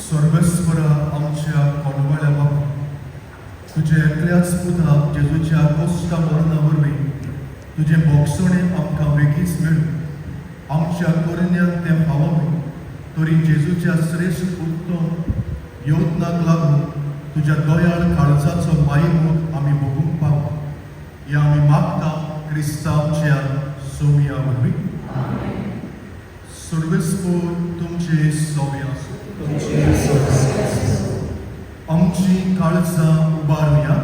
स्वर्गस्वरा आमच्या कोणवाळ्या बापा, तुझे एकल्याच पुता जेजूच्या कश्टा मरणा वरवीं तुझे बोगसणे आमकां बेगीच मेळूं आमच्या करण्याक तें फावों तरी जेजूच्या श्रेश्ठ उत्तम योजनाक लागून तुझ्या दयाळ काळजाचो मायमूत आमी भोगूंक पावो हें आमी मागता क्रिस्तांवच्या सोमया वरवीं. सर्वेस्पोर तुमचे सोबे आसूं. आमची काळजां उबारुया.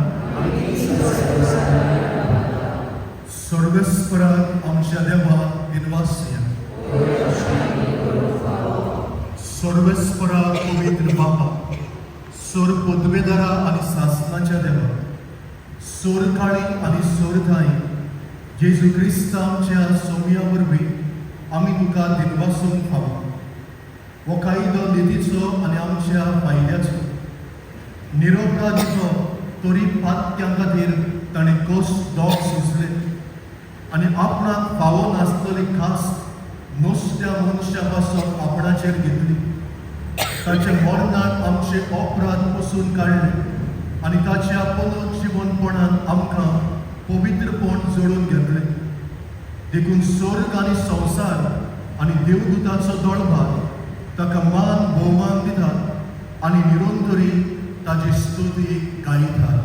सर्वेस्पराक आमच्या देवा दिनवासिया. सर्वेस्पराक पवित्र बापा, सोर पदवेदारा आनी शासनाच्या देवा, सोर काळी आनी सोर थाई जेजू क्रिस्तांवच्या सोमया वरवीं आमी तुका दिनवासूंक फावो. हो कायदो नितीचो आनी आमच्या फायद्याचो निरोपा दितो तरी पात्यां खातीर ताणें दोग सुचले आनी आपणाक फावो नासतली खास नुस्त्या मनशा पासून आपणाचेर घेतली. ताच्या मरणान आमचे अपराध पसून काडले आनी ताच्या पुनर्जीवनपणान आमकां पवित्रपण जोडून घेतले. देखून स्वर्ग आनी संवसार आनी देवदूतांचो दळभार ताका मान भोवमान दितात आनी निरंतरी ताची स्तुती गायतात.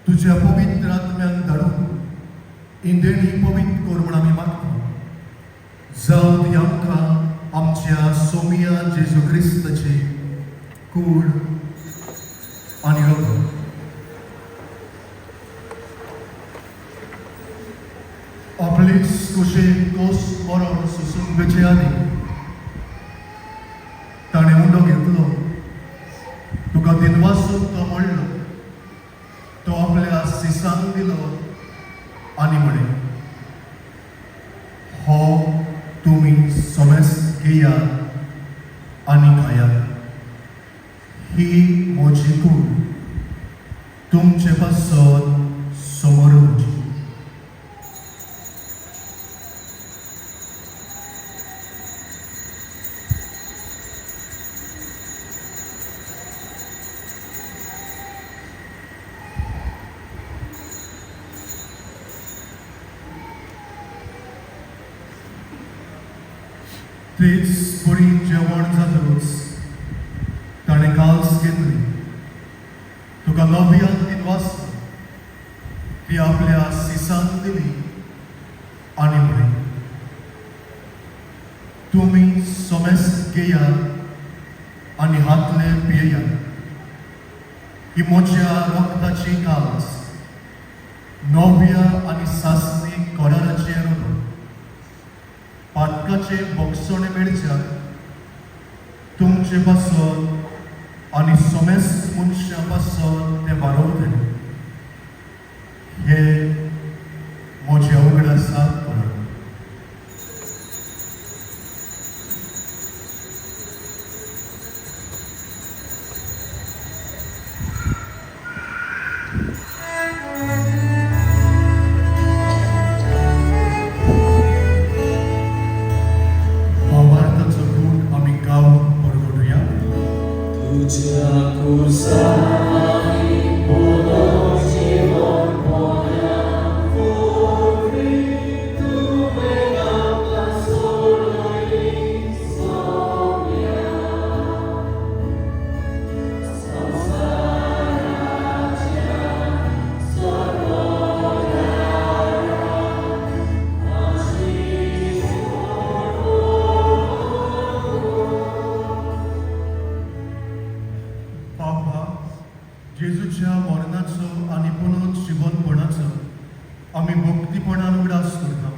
तुझ्या पवित्र आत्म्यान धाडून इंदेणी पवित्र कर म्हूण आमी मागता. जावं ती आमकां आमच्या सोमया जेजू क्रिस्ताची कूड आनी रगत आपलीच कुशेक कोस मरण सोसून बेचयांनी ताणें उंडो घेतलो. तुका दिनवासून तो म्हणलो. तो आपल्या सिसांक दिलो आनी म्हणे, हो तुमी सोमेस घेयात आनी खायात. ही म्हजी कूड तुमचे पासत समोर उरची. तेच बरी जेवण जातूच ताणें काल्स घेतली. तुका नव्यान दिनवास ती आपल्या सिसांक दिली आनी म्हणी, तुमी सोमेस घेयात आनी हातले पियेयात. ही म्हज्या रक्ताची काल्स नव्या आनी सासणी कराराचेर पातकाचे बोगसणे मेळच्याक तुमचे पासत आनी सोमेस मनशा पासत ते वारोवतले. हे म्हजे उगड साथ पडत. भावार्थाचो दूत बाबा जेजूच्या मरणाचो आनी पुनूत जिवनपणाचो आमी भक्तीपणान उडास करता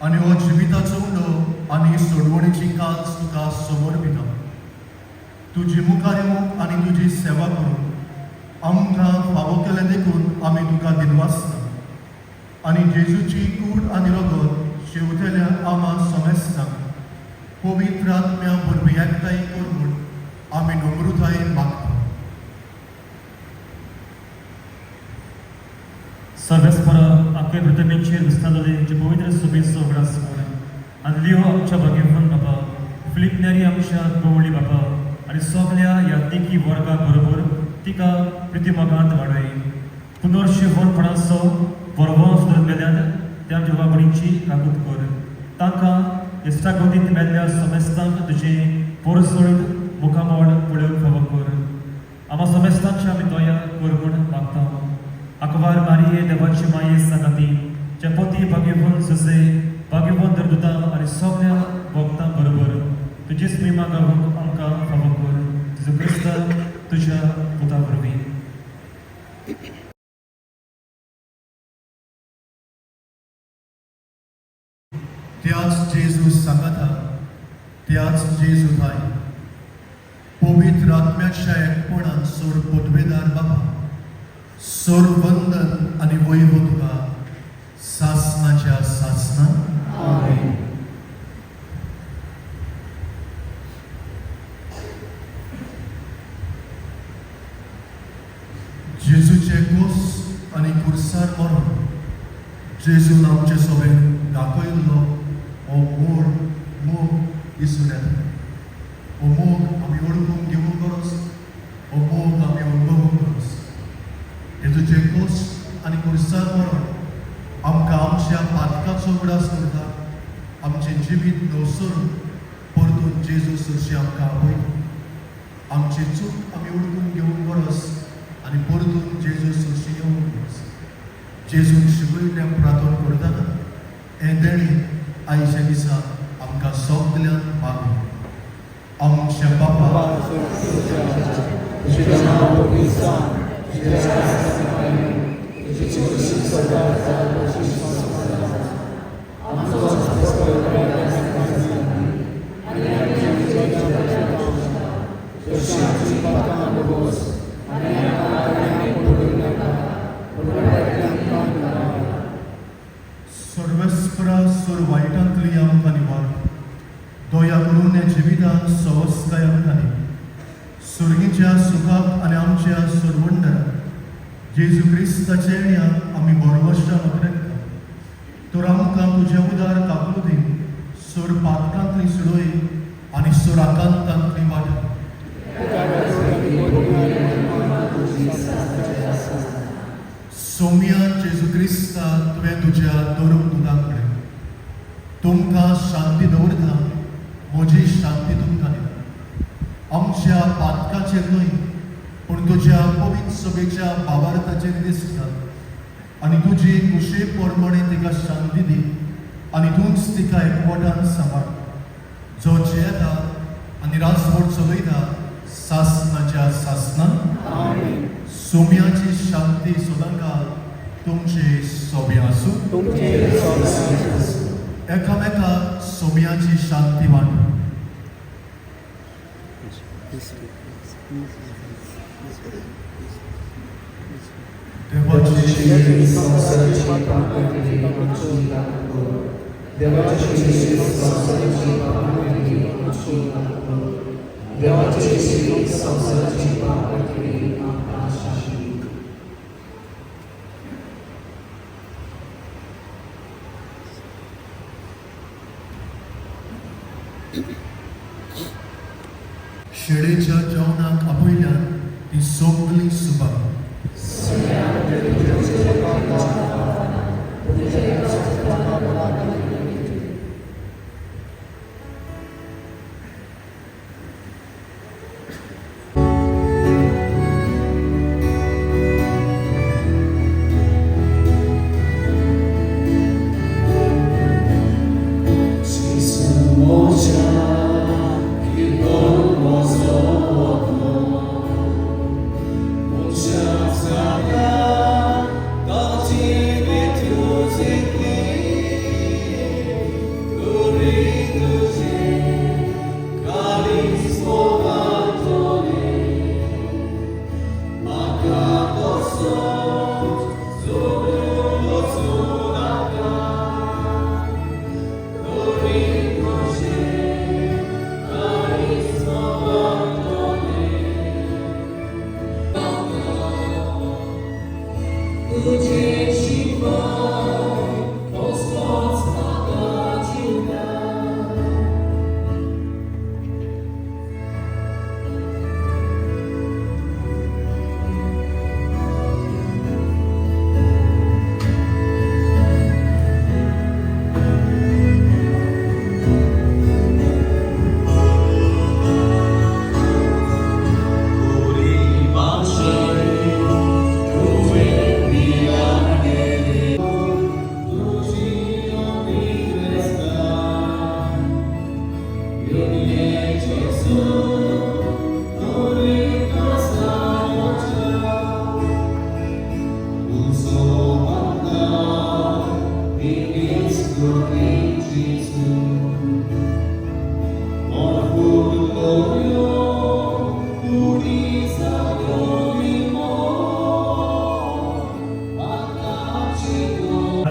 आनी हो जिविताचो उलो आनी सोडवणेची कास तुका समर्पिता. तुजी मुखारमूक आनी तुजी सेवा करून आमकां फावो केलें देखून आमी तुका दिनवासता आनी जेजूची कूड आनी रगत शेवतेल्या आमा समेस्तांक पवित्र आत्म्या वरवीं एकठांय कर म्हूण आमी नम्रताय मागता. सर्वेस्परा आख्या पृथ्वीचेर विस्तारलेले जे पवित्र सुबेचो उगडास कर आनी लिओ आमच्या बागेवन बाबा फिलिपनेरी आमच्या गवळी बाबा आनी सगळ्या ह्या तिकी वर्गा बरोबर तिका प्रितीमोगांत वाडय. पुनर्जीवनपणाचो परवो सुदारत गेल्यान त्या आमच्या वागणीची काकूत कर. तांकां इश्टागतींत मेल्ल्या समेस्तांक तुजे परसळीत मुखामोड पळोवंक फावो कर. आम्हा समेस्तांची आमी दया कर म्हूण मागता. आकवार मारिये देवाची माये सांगाती चपती भाग्यवन ससे भाग्यवन दरदुता आनी सगळ्या भक्तां बरोबर तुजीच महिमा गावूंक आमकां फावो कर. तुजो क्रिस्त तुज्या पुता वरवीं. त्याच जेजू सांगाता त्याच जेजू थाय पवित्र आत्म्याच्या एकपणान सोड पदवेदार बाबा सोड वंदन आनी वैभव तुका सासनाच्या सासनान. जेजूचे कोस आनी कुर्सार मरण जेजून आमचे सभेन दाखयल्लो हो मोड मोग दिसून येता. हो मोग आमी ओळखूंक घेवंक गरज, हो मोग आमी अनुभवूंक गरज. जेजूचे कोस आनी कुर्सार मरण आमकां आमच्या पातकाचो उगडास करता. आमचें जिवीत न्हवसरून परतून जेजू सरशी आमकां आपयता. आमची चूक आमी ओळखून घेवंक गरज आनी परतून जेजू सरशी येवंक गरज. जेजून शिकयल्लें प्रार्थना करतना हें देणी आयच्या दिसा आमकां सगल्यांक मागूं. आमच्या बापा सर्वेस्परा सोर वायटांतली आमकां निवाड. दया करून हे जिवितांत सवस्काय आमकां दी. सुर्गीच्या सुखाक आनी आमच्या सोरवंडाक जेजू क्रिस्ताचे येण्याक आमी बरवशान उतरयता. तर आमकां तुजे उदार काकुळी सोर पातकांतली सुडोय आनी सोर आकांतांतली वाट. सौम्या जेजू क्रिस्ता तुवें तुज्या दोरूम दुदां कडेन तुमकां शांती दवरता. म्हजी शांती तुमकां दिता. आमच्या पातकाचेर न्हय पूण तुज्या पवित्र सभेच्या भावार्थाचेर दिसता आनी तुजी कुशे परमणे तिका शांती दी आनी तूंच तिका एकवटान सांबाळ. जो जेता आनी राजवट चलयता सासनाच्या सासनान. सोम्याची शांती सदांकाळ तुमचे सोबे आसूं. एकामेकाक सोम्याची शांती वांट. देवाची संवसाराची पापी देवाची संवसाराची पापी देवाची संवसाराची पापी आकाशाची. शेळेच्या जेवणाक आपयल्यान ती सगळी सुभाग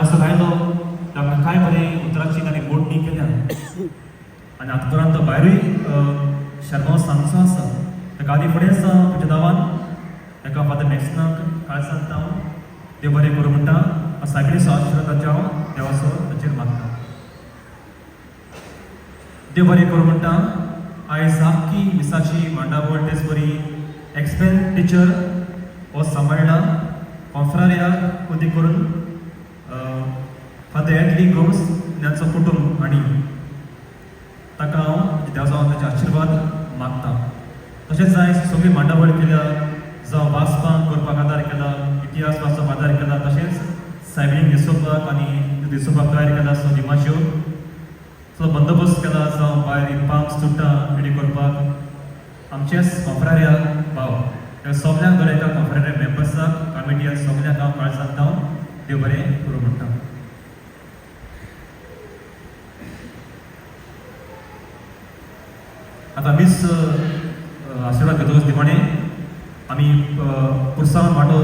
असं राहिलो ताका काय बरें उतराची ताणें मोडणी केल्या आनी आतां पर्यंत भायरूय शर्मा सांगचो आसा ताका आदी फुडें आसा तुज्या नांवान ताका फादर मॅक्सिनाक काळ सांगता हांव देव बरें करूं म्हणटा सगळे आशिर्वादाच्या हांव देवाचो ताचेर मागता देव बरें करूं म्हणटा आयज आख्खी मिसाची मांडावळ तेच बरी एक्सपेन टिचर हो सांबाळला कॉन्फ्रारिया उदी करून फादर एंटली गोम्स तांचो कुटुंब आनी ताका हांव देवाचो ताचे आशिर्वाद मागता तशेंच आयज सगळी मांडावळ केल्या जावं वाचपाक करपाक आदार केला इतिहास वाचपाक आदार केला तशेंच सायबीण न्हेसोवपाक आनी न्हेसोवपाक तयार केला सो दिमाश्यो सो बंदोबस्त केला जावं भायर पांच सुट्टां रेडी करपाक आमचेच कॉन्फ्रारिया भाव त्या सगळ्यांक बरें एका कॉन्फ्रारिया मेंबर्साक कमिटीया सगळ्यांक हांव काळ सांगता देव बरें करूं म्हणटा आतां मीस आशिर्वाद घेतलोच दिवाणे आमी पुरसांव वांटो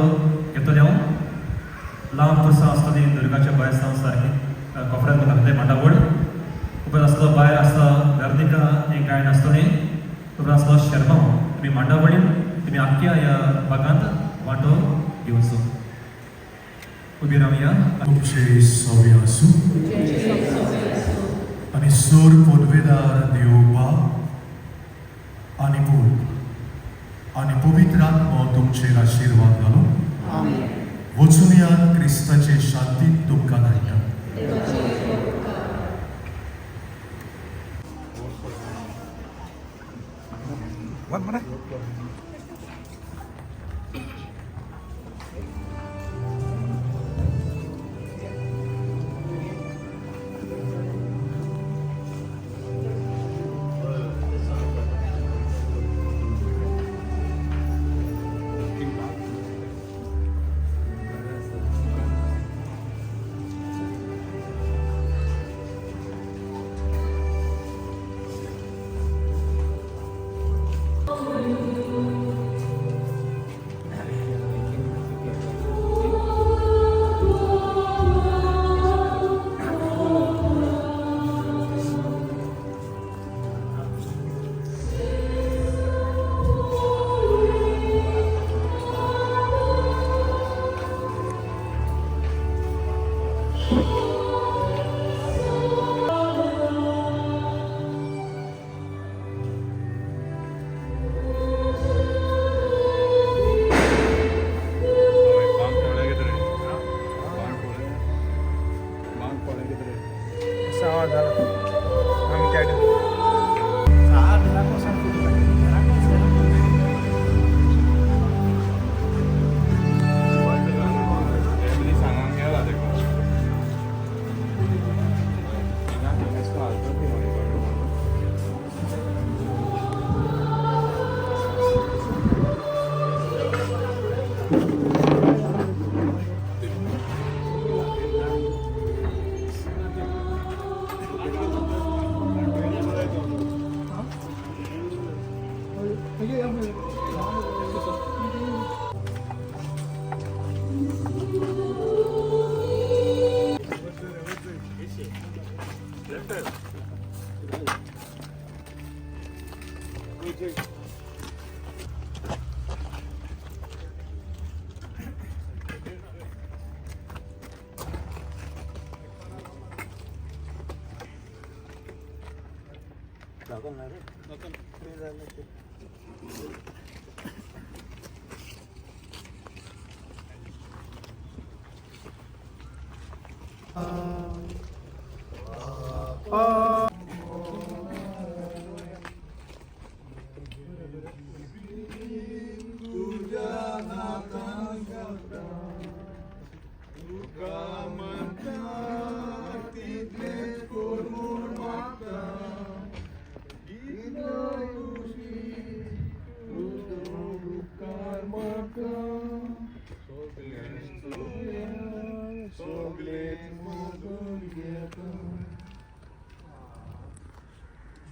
घेतले हांव लांब पुरसांव आसतली दुर्गाच्या भायर सावन सारकी कॉन्फ्रन्स घातले मांडावळ उपरांत आसलो भायर आसता गर्दिका एक गायन आसतलें उपरांत आसलो शर्मा तुमी मांडावळीन तुमी आख्ख्या ह्या भागांत वांटो घेवचो उबी रावया तुमचे सव्य आसूं आनी सोर पदवेदार देव बाब आनी पूल आनी पवित्र आत्मा तुमचेर आशिर्वाद घालो वचून यात क्रिस्ताचे शांतीत तुमकां धाडटा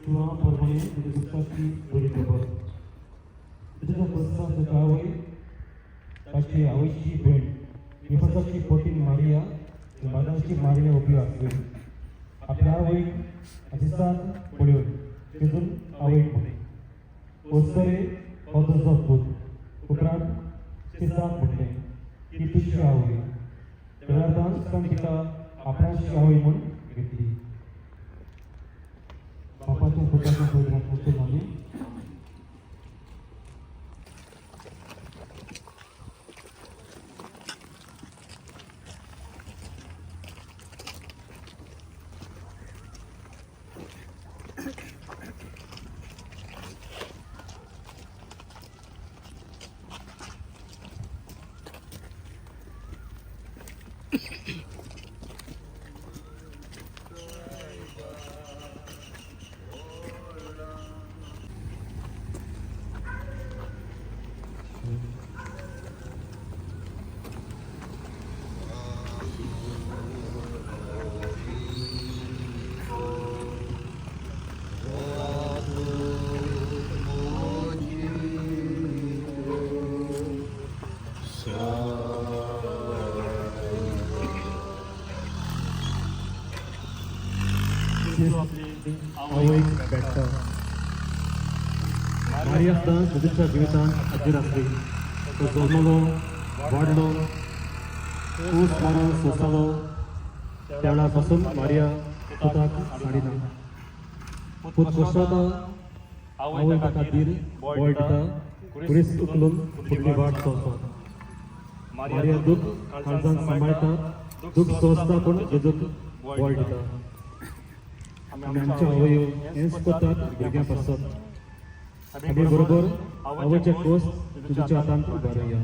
किंवा परभणी म्हणजे दुःखाची दोरी पेपर त्याच्या बसचा गावही ताची आवयची बहीण विफसाची पतीन मारिया मादाची मारिया उभी असली आपल्या आवयक अजिस्तान पळयोन तिथून आवयक म्हणे ओस्तरे पदचा पूत उपरांत तिसाक म्हटले की तुझी आवय त्यावेळार तिका आपणाची आवय म्हणून घेतली बापाच्या पोटाच्या शोधण्यात मुसलमानी आवयक भेटता मारिया आसतना जेजूच्या जिवितांत हाजीर आसली तो जल्मलो वाडलो ऊस मारून सोंसलो त्या वेळा पासून मारिया पुताक साडिना पूत कोसता आवय ताका खातीर बोळ दिता कुडीस उखलून फुडली वाट चलता मारिया दूख काळजान सांबाळटा दूख सोंसता पूण जेजूक बोळ दिता आमी आमच्या आवयो हेंच कोतात भुरग्यां पासत आमी बरोबर आवयचे कोस तुज्या हातांत उबारया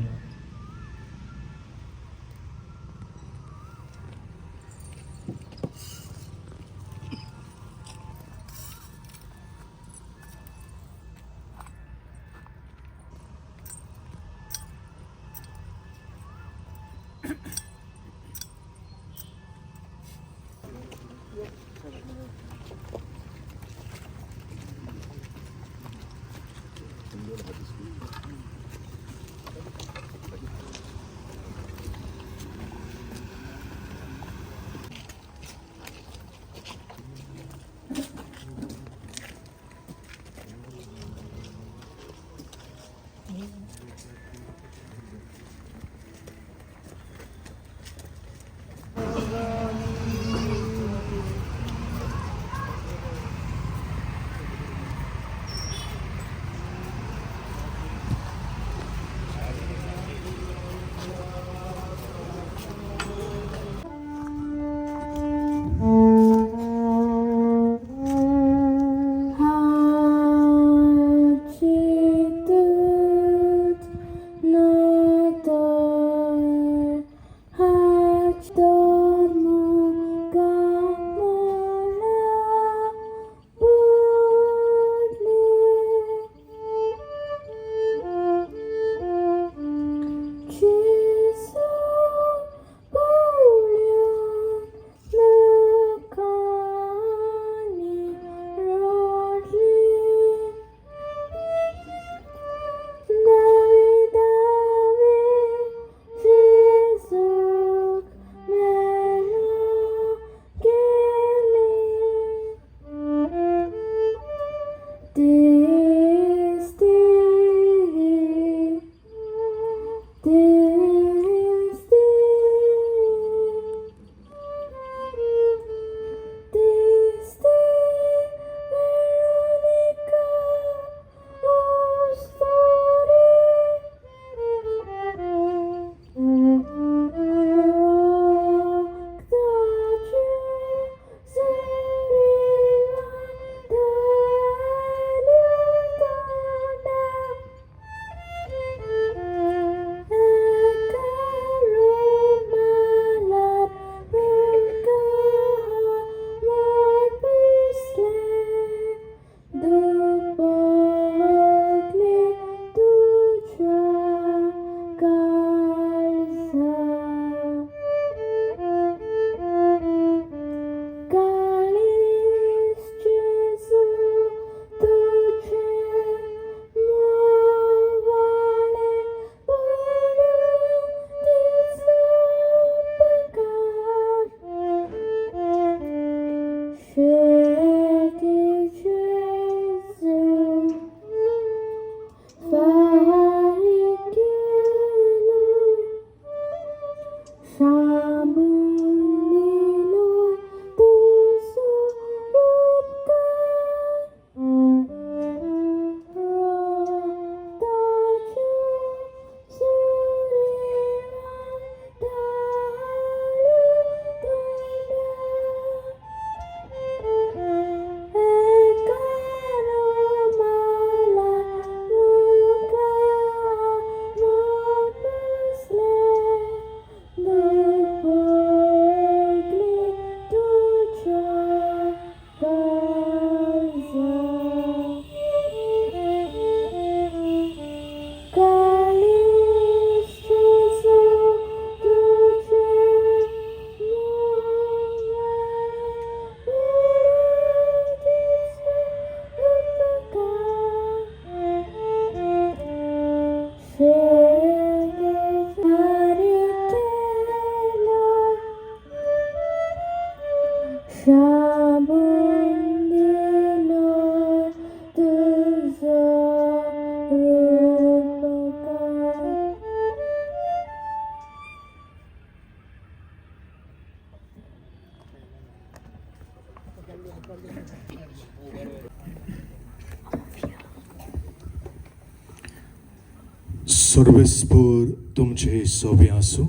सर्वेस्पूर तुमचे सोबे आसूं.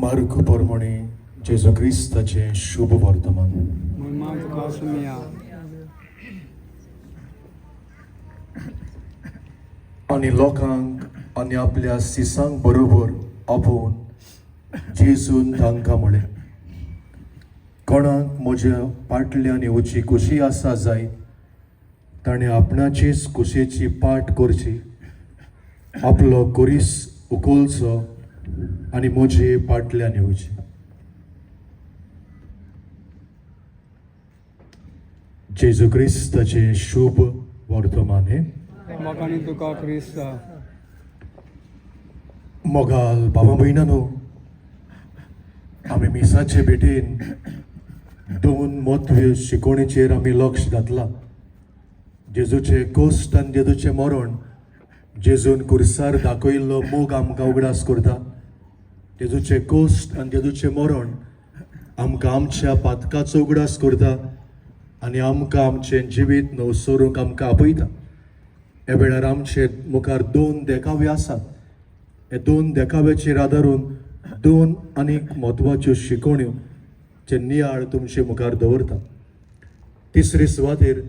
मार्ग प्रमाणे जेजू क्रिस्ताचे शुभ वर्तमान. आणि लोकांक आनी आपल्या सिसांक बरोबर आपोवन जेजून तांकां म्हळें, कोणाक म्हज्या फाटल्यान येवची खोशी आसा जायत ताणें आपणाचीच खोशेची पाट करची, आपलो कुरीस उखलचो आनी म्हजे फाटल्यान येवचें. जेजू क्रिस्ताचे शुभ वर्तमान हे. मोगाल बाबा भयणानो, आमी मिसाचे भेटेन दोन म्हत्व शिकोवणेचेर आमी लक्ष घातलां. जेजूचे कोस्ट आनी जेजूचें मरण जेजून कुर्सार दाखयल्लो मोग आमकां उगडास करता. जेजूचे कोस्ट आनी जेजूचें मरण आमकां आमच्या पातकाचो उगडास करता आनी आमकां आमचें जिवीत नवसरूंक आमकां आपयता. ह्या वेळार आमचे मुखार दोन देखावे आसात. हे दोन देखाव्याचेर आदारून दोन आनीक म्हत्वाच्यो शिकोवण्यो जे नियाळ तुमचे मुखार दवरता. तिसरे सुवातेर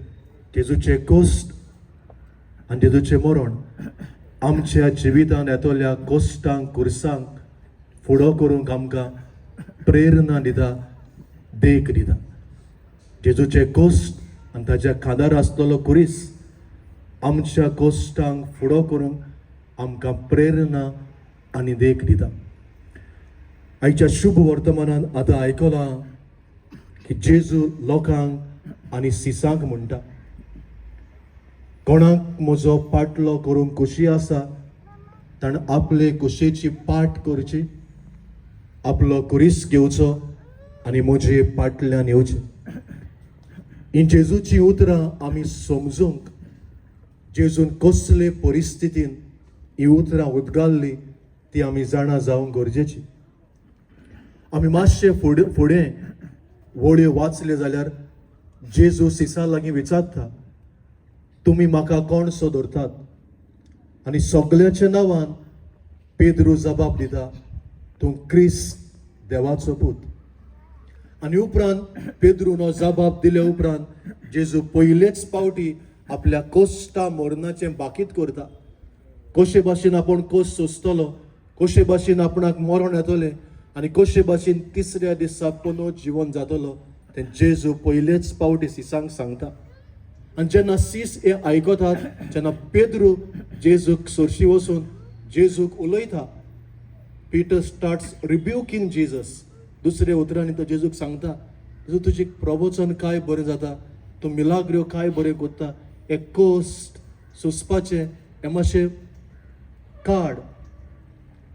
जेजूचे कोस्ट आनी जेजूचें मरण आमच्या जिवितांत येतल्या कोश्टांक कुर्सांक फुडो करूंक आमकां प्रेरणा दिता, देख दिता. जेजूचे कोस्ट आनी ताच्या खांदार आसतलो कुरीस आमच्या कोश्टांक फुडो करूंक आमकां प्रेरणा आनी देख दिता. आयच्या शुभ वर्तमानांत आतां आयकलां की जेजू लोकांक आनी सिसांक म्हणटा, कोणाक म्हजो पाटलो करूंक खोशी आसा ताणें आपले खोशेची पाट करची, आपलो कुरीस घेवचो आनी म्हजे फाटल्यान येवचें. ही जेजूची उतरां आमी समजूंक जेजून कसले परिस्थितीन ही उतरां उद्गारली ती आमी जाणा जावंक गरजेची. आमी मातशे फुडें वळ्यो वाचले जाल्यार जेजू सिसा लागीं विचारता, तुमी म्हाका कोण सो धरतात? आनी सगळ्याच्या नांवान पेद्रू जबाब दिता, तूं क्रिस्त देवाचो पूत. आनी उपरांत पेद्रूनो जबाब दिल्या उपरांत जेजू पयलेच पावटी आपल्या कोश्टा मरणाचें बाकीत करता. कशे भाशेन आपूण कोस सोंसतलो, कशे भाशेन आपणाक मरण येतलें आनी कशे भाशेन तिसऱ्या दिसा पुनो जिवन जातलो तें जेजू पयलेच पावटी सिसांक सांगता. आनी जेन्ना सीस हे आयकतात, जेन्ना पेद्रू जेजूक सोरशी वचून जेजूक उलयता, पीटर स्टार्ट्स रिब्यूकिंग जीजस. दुसऱ्या उतरांनी तो जेजूक सांगता, जेजू तुजें प्रवचन काय बरें जाता, तूं मिलाग्र्यो काय बरें कोत्ता, हे कोस्ट सोंसपाचें हें मातशें काड.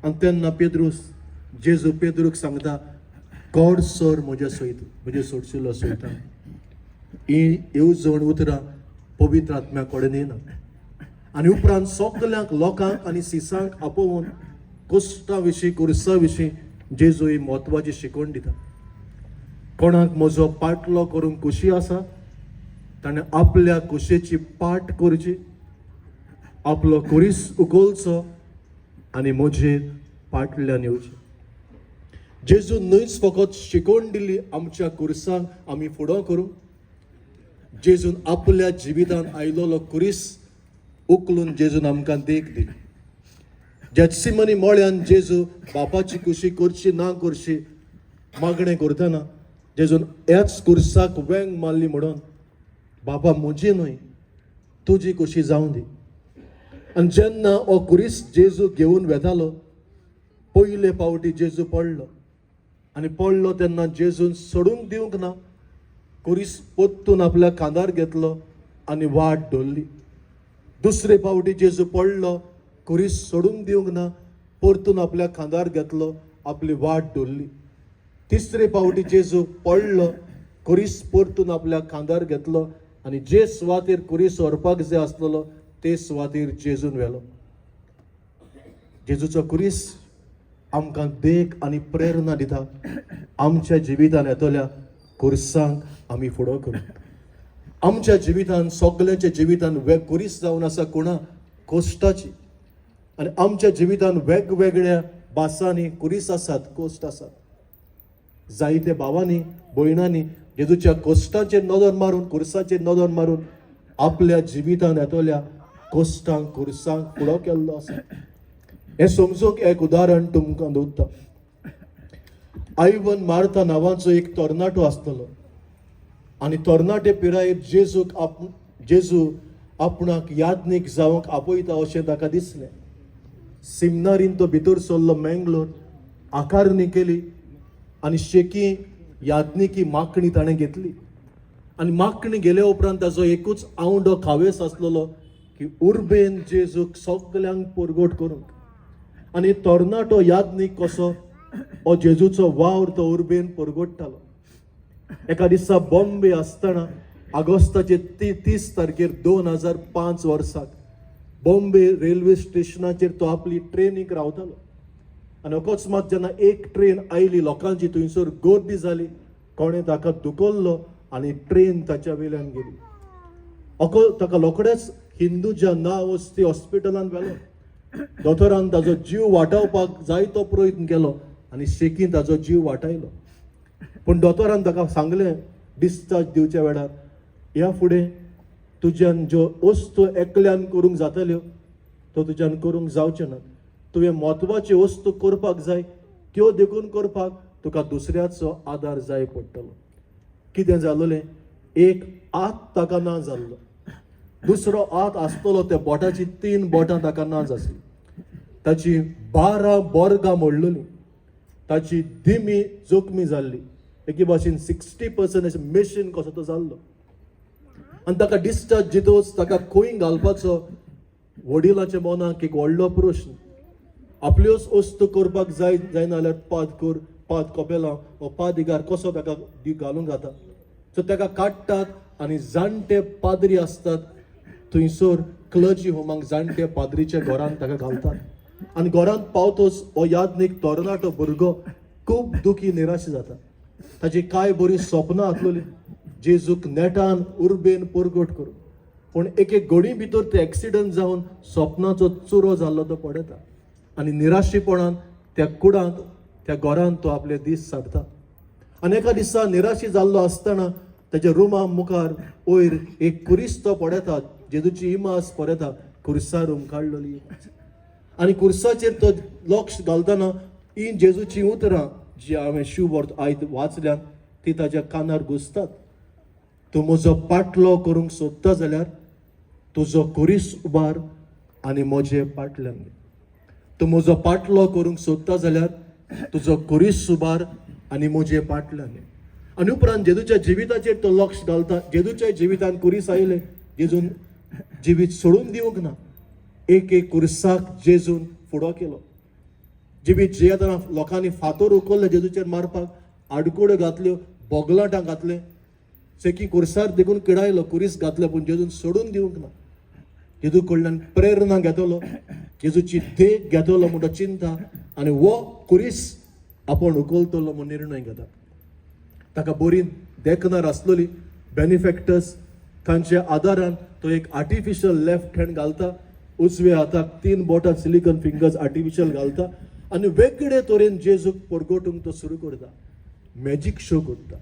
आनी तेन्ना जेजू पेद्रूक सांगता, गॉड सर म्हज्या सयत, म्हजे सोडशिल्लो सयता. ही येवजण उतरां पवित्र आत्म्या कडेन येना. आनी उपरांत सगल्यांक लोकांक आनी सिसांक आपोवन कोश्टा विशीं कुर्सा विशीं जेजू ही म्हत्वाची शिकवण दिता. कोणाक म्हजो पाटलो करूंक खोशी आसा ताणें आपल्या खोशेची पाट करची, आपलो कुरीस उखलचो आनी म्हजे फाटल्यान येवचें. जेजू न्हयच फकत शिकवण दिली आमच्या कुर्सांक आमी फुडो करूं, जेजून आपल्या जिवितांत आयलोलो कुरीस उखलून जेजून आमकां देख दिली. गेत्सेमनी मोळ्यान जेजू बापाची खोशी करची ना करची मागणें करतना जेजून ह्याच कुर्साक वेंग मारली म्हणून, बाबा म्हजी न्हय तुजी खोशी जावं दी. आनी जेन्ना हो कुरीस जेजू घेवन वेतालो, पयले पावटी जेजू पडलो आनी पडलो तेन्ना जेजून सोडूंक दिवंक ना, कुरीस पोत्तून आपल्या खांदार घेतलो आनी वाट धरली. दुसरे पावटी जेजू पडलो, कुरीस सोडूंक दिवंक ना, परतून आपल्या खांदार घेतलो, आपली वाट धरली. तिसरे पावटी जेजू पडलो, कुरीस परतून आपल्या खांदार घेतलो आनी जे सुवातेर कुरीस व्हरपाक जाय आसलेलो ते सुवातेर जेजून व्हेलो. जेजूचो कुरीस आमकां देख आनी प्रेरणा दिता आमच्या जिवितांत येतल्या कुर्सांक आमी फुडो करूं. आमच्या जिवितांत सगळ्यांच्या जिवितांत कुरीस जावन आसा कोणा, कोश्टाची. आणि आमच्या जिवितान वेगवेगळ्या भासांनी कुरीस आसात, कोस्ट आसात. जायते भावांनी भयणांनी जेजूच्या कोश्टाचेर नदर मारून, कुर्साचेर नदर मारून आपल्या जिवितान येतल्या कोश्टांक कुर्सांक फुडो केल्लो आसा. हे समजूंक एक उदाहरण तुमकां दिता. आयवन मार्था नांवाचो एक तरणाटो आसतलो आनी तरणाटे पिरायेर जेजू आपणाक याज्ञीक जावंक आपयता अशें ताका दिसलें. सिमनारीन तो भितर सरलो, मेंगलोर आकारणी केली आनी शेकी याज्ञिकी मागणी ताणें घेतली. आनी मागणी गेले उपरांत ताचो एकूच आवडो खावेस आसलेलो की उर्बेन जेजूक सगल्यांक परगट करूंक. आनी तरणाटो याज्ञीक कसो हो जेजूचो वावर तो उर्बेन परगडटालो. एका दिसा बॉम्बे आसतना ऑगस्टाचे 30 तारखेर 2005 वर्साक बॉम्बे रेल्वे स्टेशनाचेर तो आपली ट्रेनीक रावतालो. आनी अकस्मात जेन्ना एक ट्रेन आयली, लोकांची थंयसर गर्दी जाली, कोणें ताका धुकल्लो आनी ट्रेन ताच्या वयल्यान गेली. ताका रोखडेंच हिंदूजा नांव वस्ती हॉस्पिटलांत व्हेलो. दोतोरान ताजो जीव वाटावपाक जायतो प्रयत्न केलो आनी शेकीन ताजो जीव वाटायलो. पूण दोतोरान ताका सांगलें डिस्चार्ज दिवच्या वेळार, ह्या फुडें तुज्यान ज्यो वस्तू एकल्यान करूंक जातल्यो तो तुज्यान करूंक जावच्यो नात. तुवें म्हत्वाच्यो वस्तू करपाक जाय त्यो देखून करपाक तुका दुसऱ्याचो आदार जाय पडटलो. कितें जालोलें, एक हात ताका ना जाल्लो, दुसरो हात आसतलो त्या बोटाची 3 बोटां ताका ना आसली, ताची 12 बोरगां मोडलेलीं, ताची दिमी जोखमी जाल्ली, एके भाशेन 60% मेशीन कसो तो जाल्लो. आनी ताका डिस्चार्ज दितोच ताका खंय घालपाचो वडिलाच्या मनाक एक व्हडलो प्रश्न. आपल्योच वस्तू करपाक जाय जायना जाल्यार पाद कपेलां वा पादिगार कसो ताका घालूंक जाता. सो ताका काडटात आनी जाणटे पाद्री आसतात थंयसर क्लर्जी होमाक जाणटे पाद्रीच्या घरांत ताका घालतात. आनी घरांत पावतोच हो याज्ञीक तरणाटो भुरगो खूब दुखी निराश जाता. ताची कांय बरी स्वप्नां आसलेलीं, जेजूक नेटान उर्बेन परगट करून. पूण एक घडी भितर ते एक्सिडंट जावन स्वप्नाचो चुरो जाल्लो तो पडटा आनी निराशीपणान त्या कुडांत, त्या घरांत तो आपले दीस सारता. आनी एका दिसा निराशी जाल्लो आसतना ताच्या रुमा मुखार वयर एक कुरीस तो पडता, जेजूची इमास पडटा, कुर्सार काडलेली. आनी कुर्साचेर तो लक्ष घालतना ही जेजूची उतरां जी हांवें शिववर्त आयज वाचल्यात ती ताच्या कानार घुसतात. तूं म्हजो पाटलो करूंक सोदता जाल्यार तुजो कुरीस उबार आनी म्हजे पाटल्यान घे. तूं म्हजो पाटलो करूंक सोदता जाल्यार तुजो कुरीस उबार आनी म्हजे पाटल्यान घे. आनी उपरांत जेजूच्या जिविताचेर तो लक्ष घालता. जेजूच्या जिवितान कुरीस आयले, जेजून जिवीत सोडून दिवंक ना. एक कुर्साक जेजून फुडो केलो. जिवीत जियेतना लोकांनी फातर उखल्ले जेजूचेर मारपाक, आडकुड्यो घातल्यो, बोगलाटां घातले, सेकी कुर्सार देखून किडायलो, कुरीस घातले, पूण जेजून सोडून दिवंक ना. जेजू कडल्यान प्रेरणा घेतलो, जेजूची देख घेतलो म्हणटा चिंता आनी वो कुरीस आपण उखलतलो म्हूण निर्णय घेता. ताका बरी देखणार आसलेली बेनिफॅक्टर्स, तांच्या आदारान तो एक आर्टिफिशियल लेफ्ट हँड घालता, उजव्या हाताक 3 बोटां सिलिकॉन फिंगर्स आर्टिफिशियल घालता आनी वेगळे तरेन जेजूक परगटूंक तो सुरू करता. मॅजीक शो करता.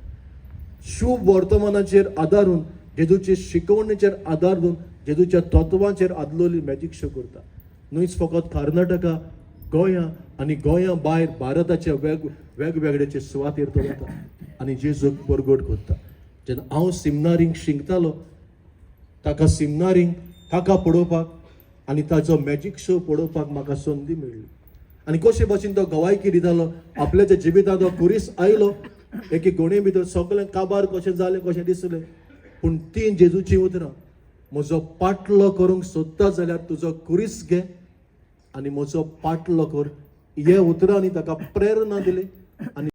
शुभ वर्तमानाचेर आदारून, जेजूचे शिकवणेचेर आदारून, जेजूच्या तत्वांचेर आदलेली मॅजीक शो करता. न्हूच फकत कर्नाटका, गोंया आनी गोंया भायर भारताच्या वेगवेगळ्याचे सुवातेर तो वता आनी जेजूक परगट करता. जेन्ना हांव सिमनारींक शिकतालो ताका सिमनारींक ताका पळोवपाक आनी ताचो मॅजीक शो पळोवपाक म्हाका संदी मेळ्ळी. आनी कशे भाशेन तो गवायकी दितालो. आपल्याच्या जिवितांत तो कुरीस आयलो, एके घोणे भितर सगळें काबार कशें जालें कशें दिसलें, पूण ती जेजूची उतरां, म्हजो पाटलो करूंक सोदता जाल्यार तुजो कुरीस घे आनी म्हजो पाटलो कर. हे उतरांनी ताका प्रेरणा दिली आनी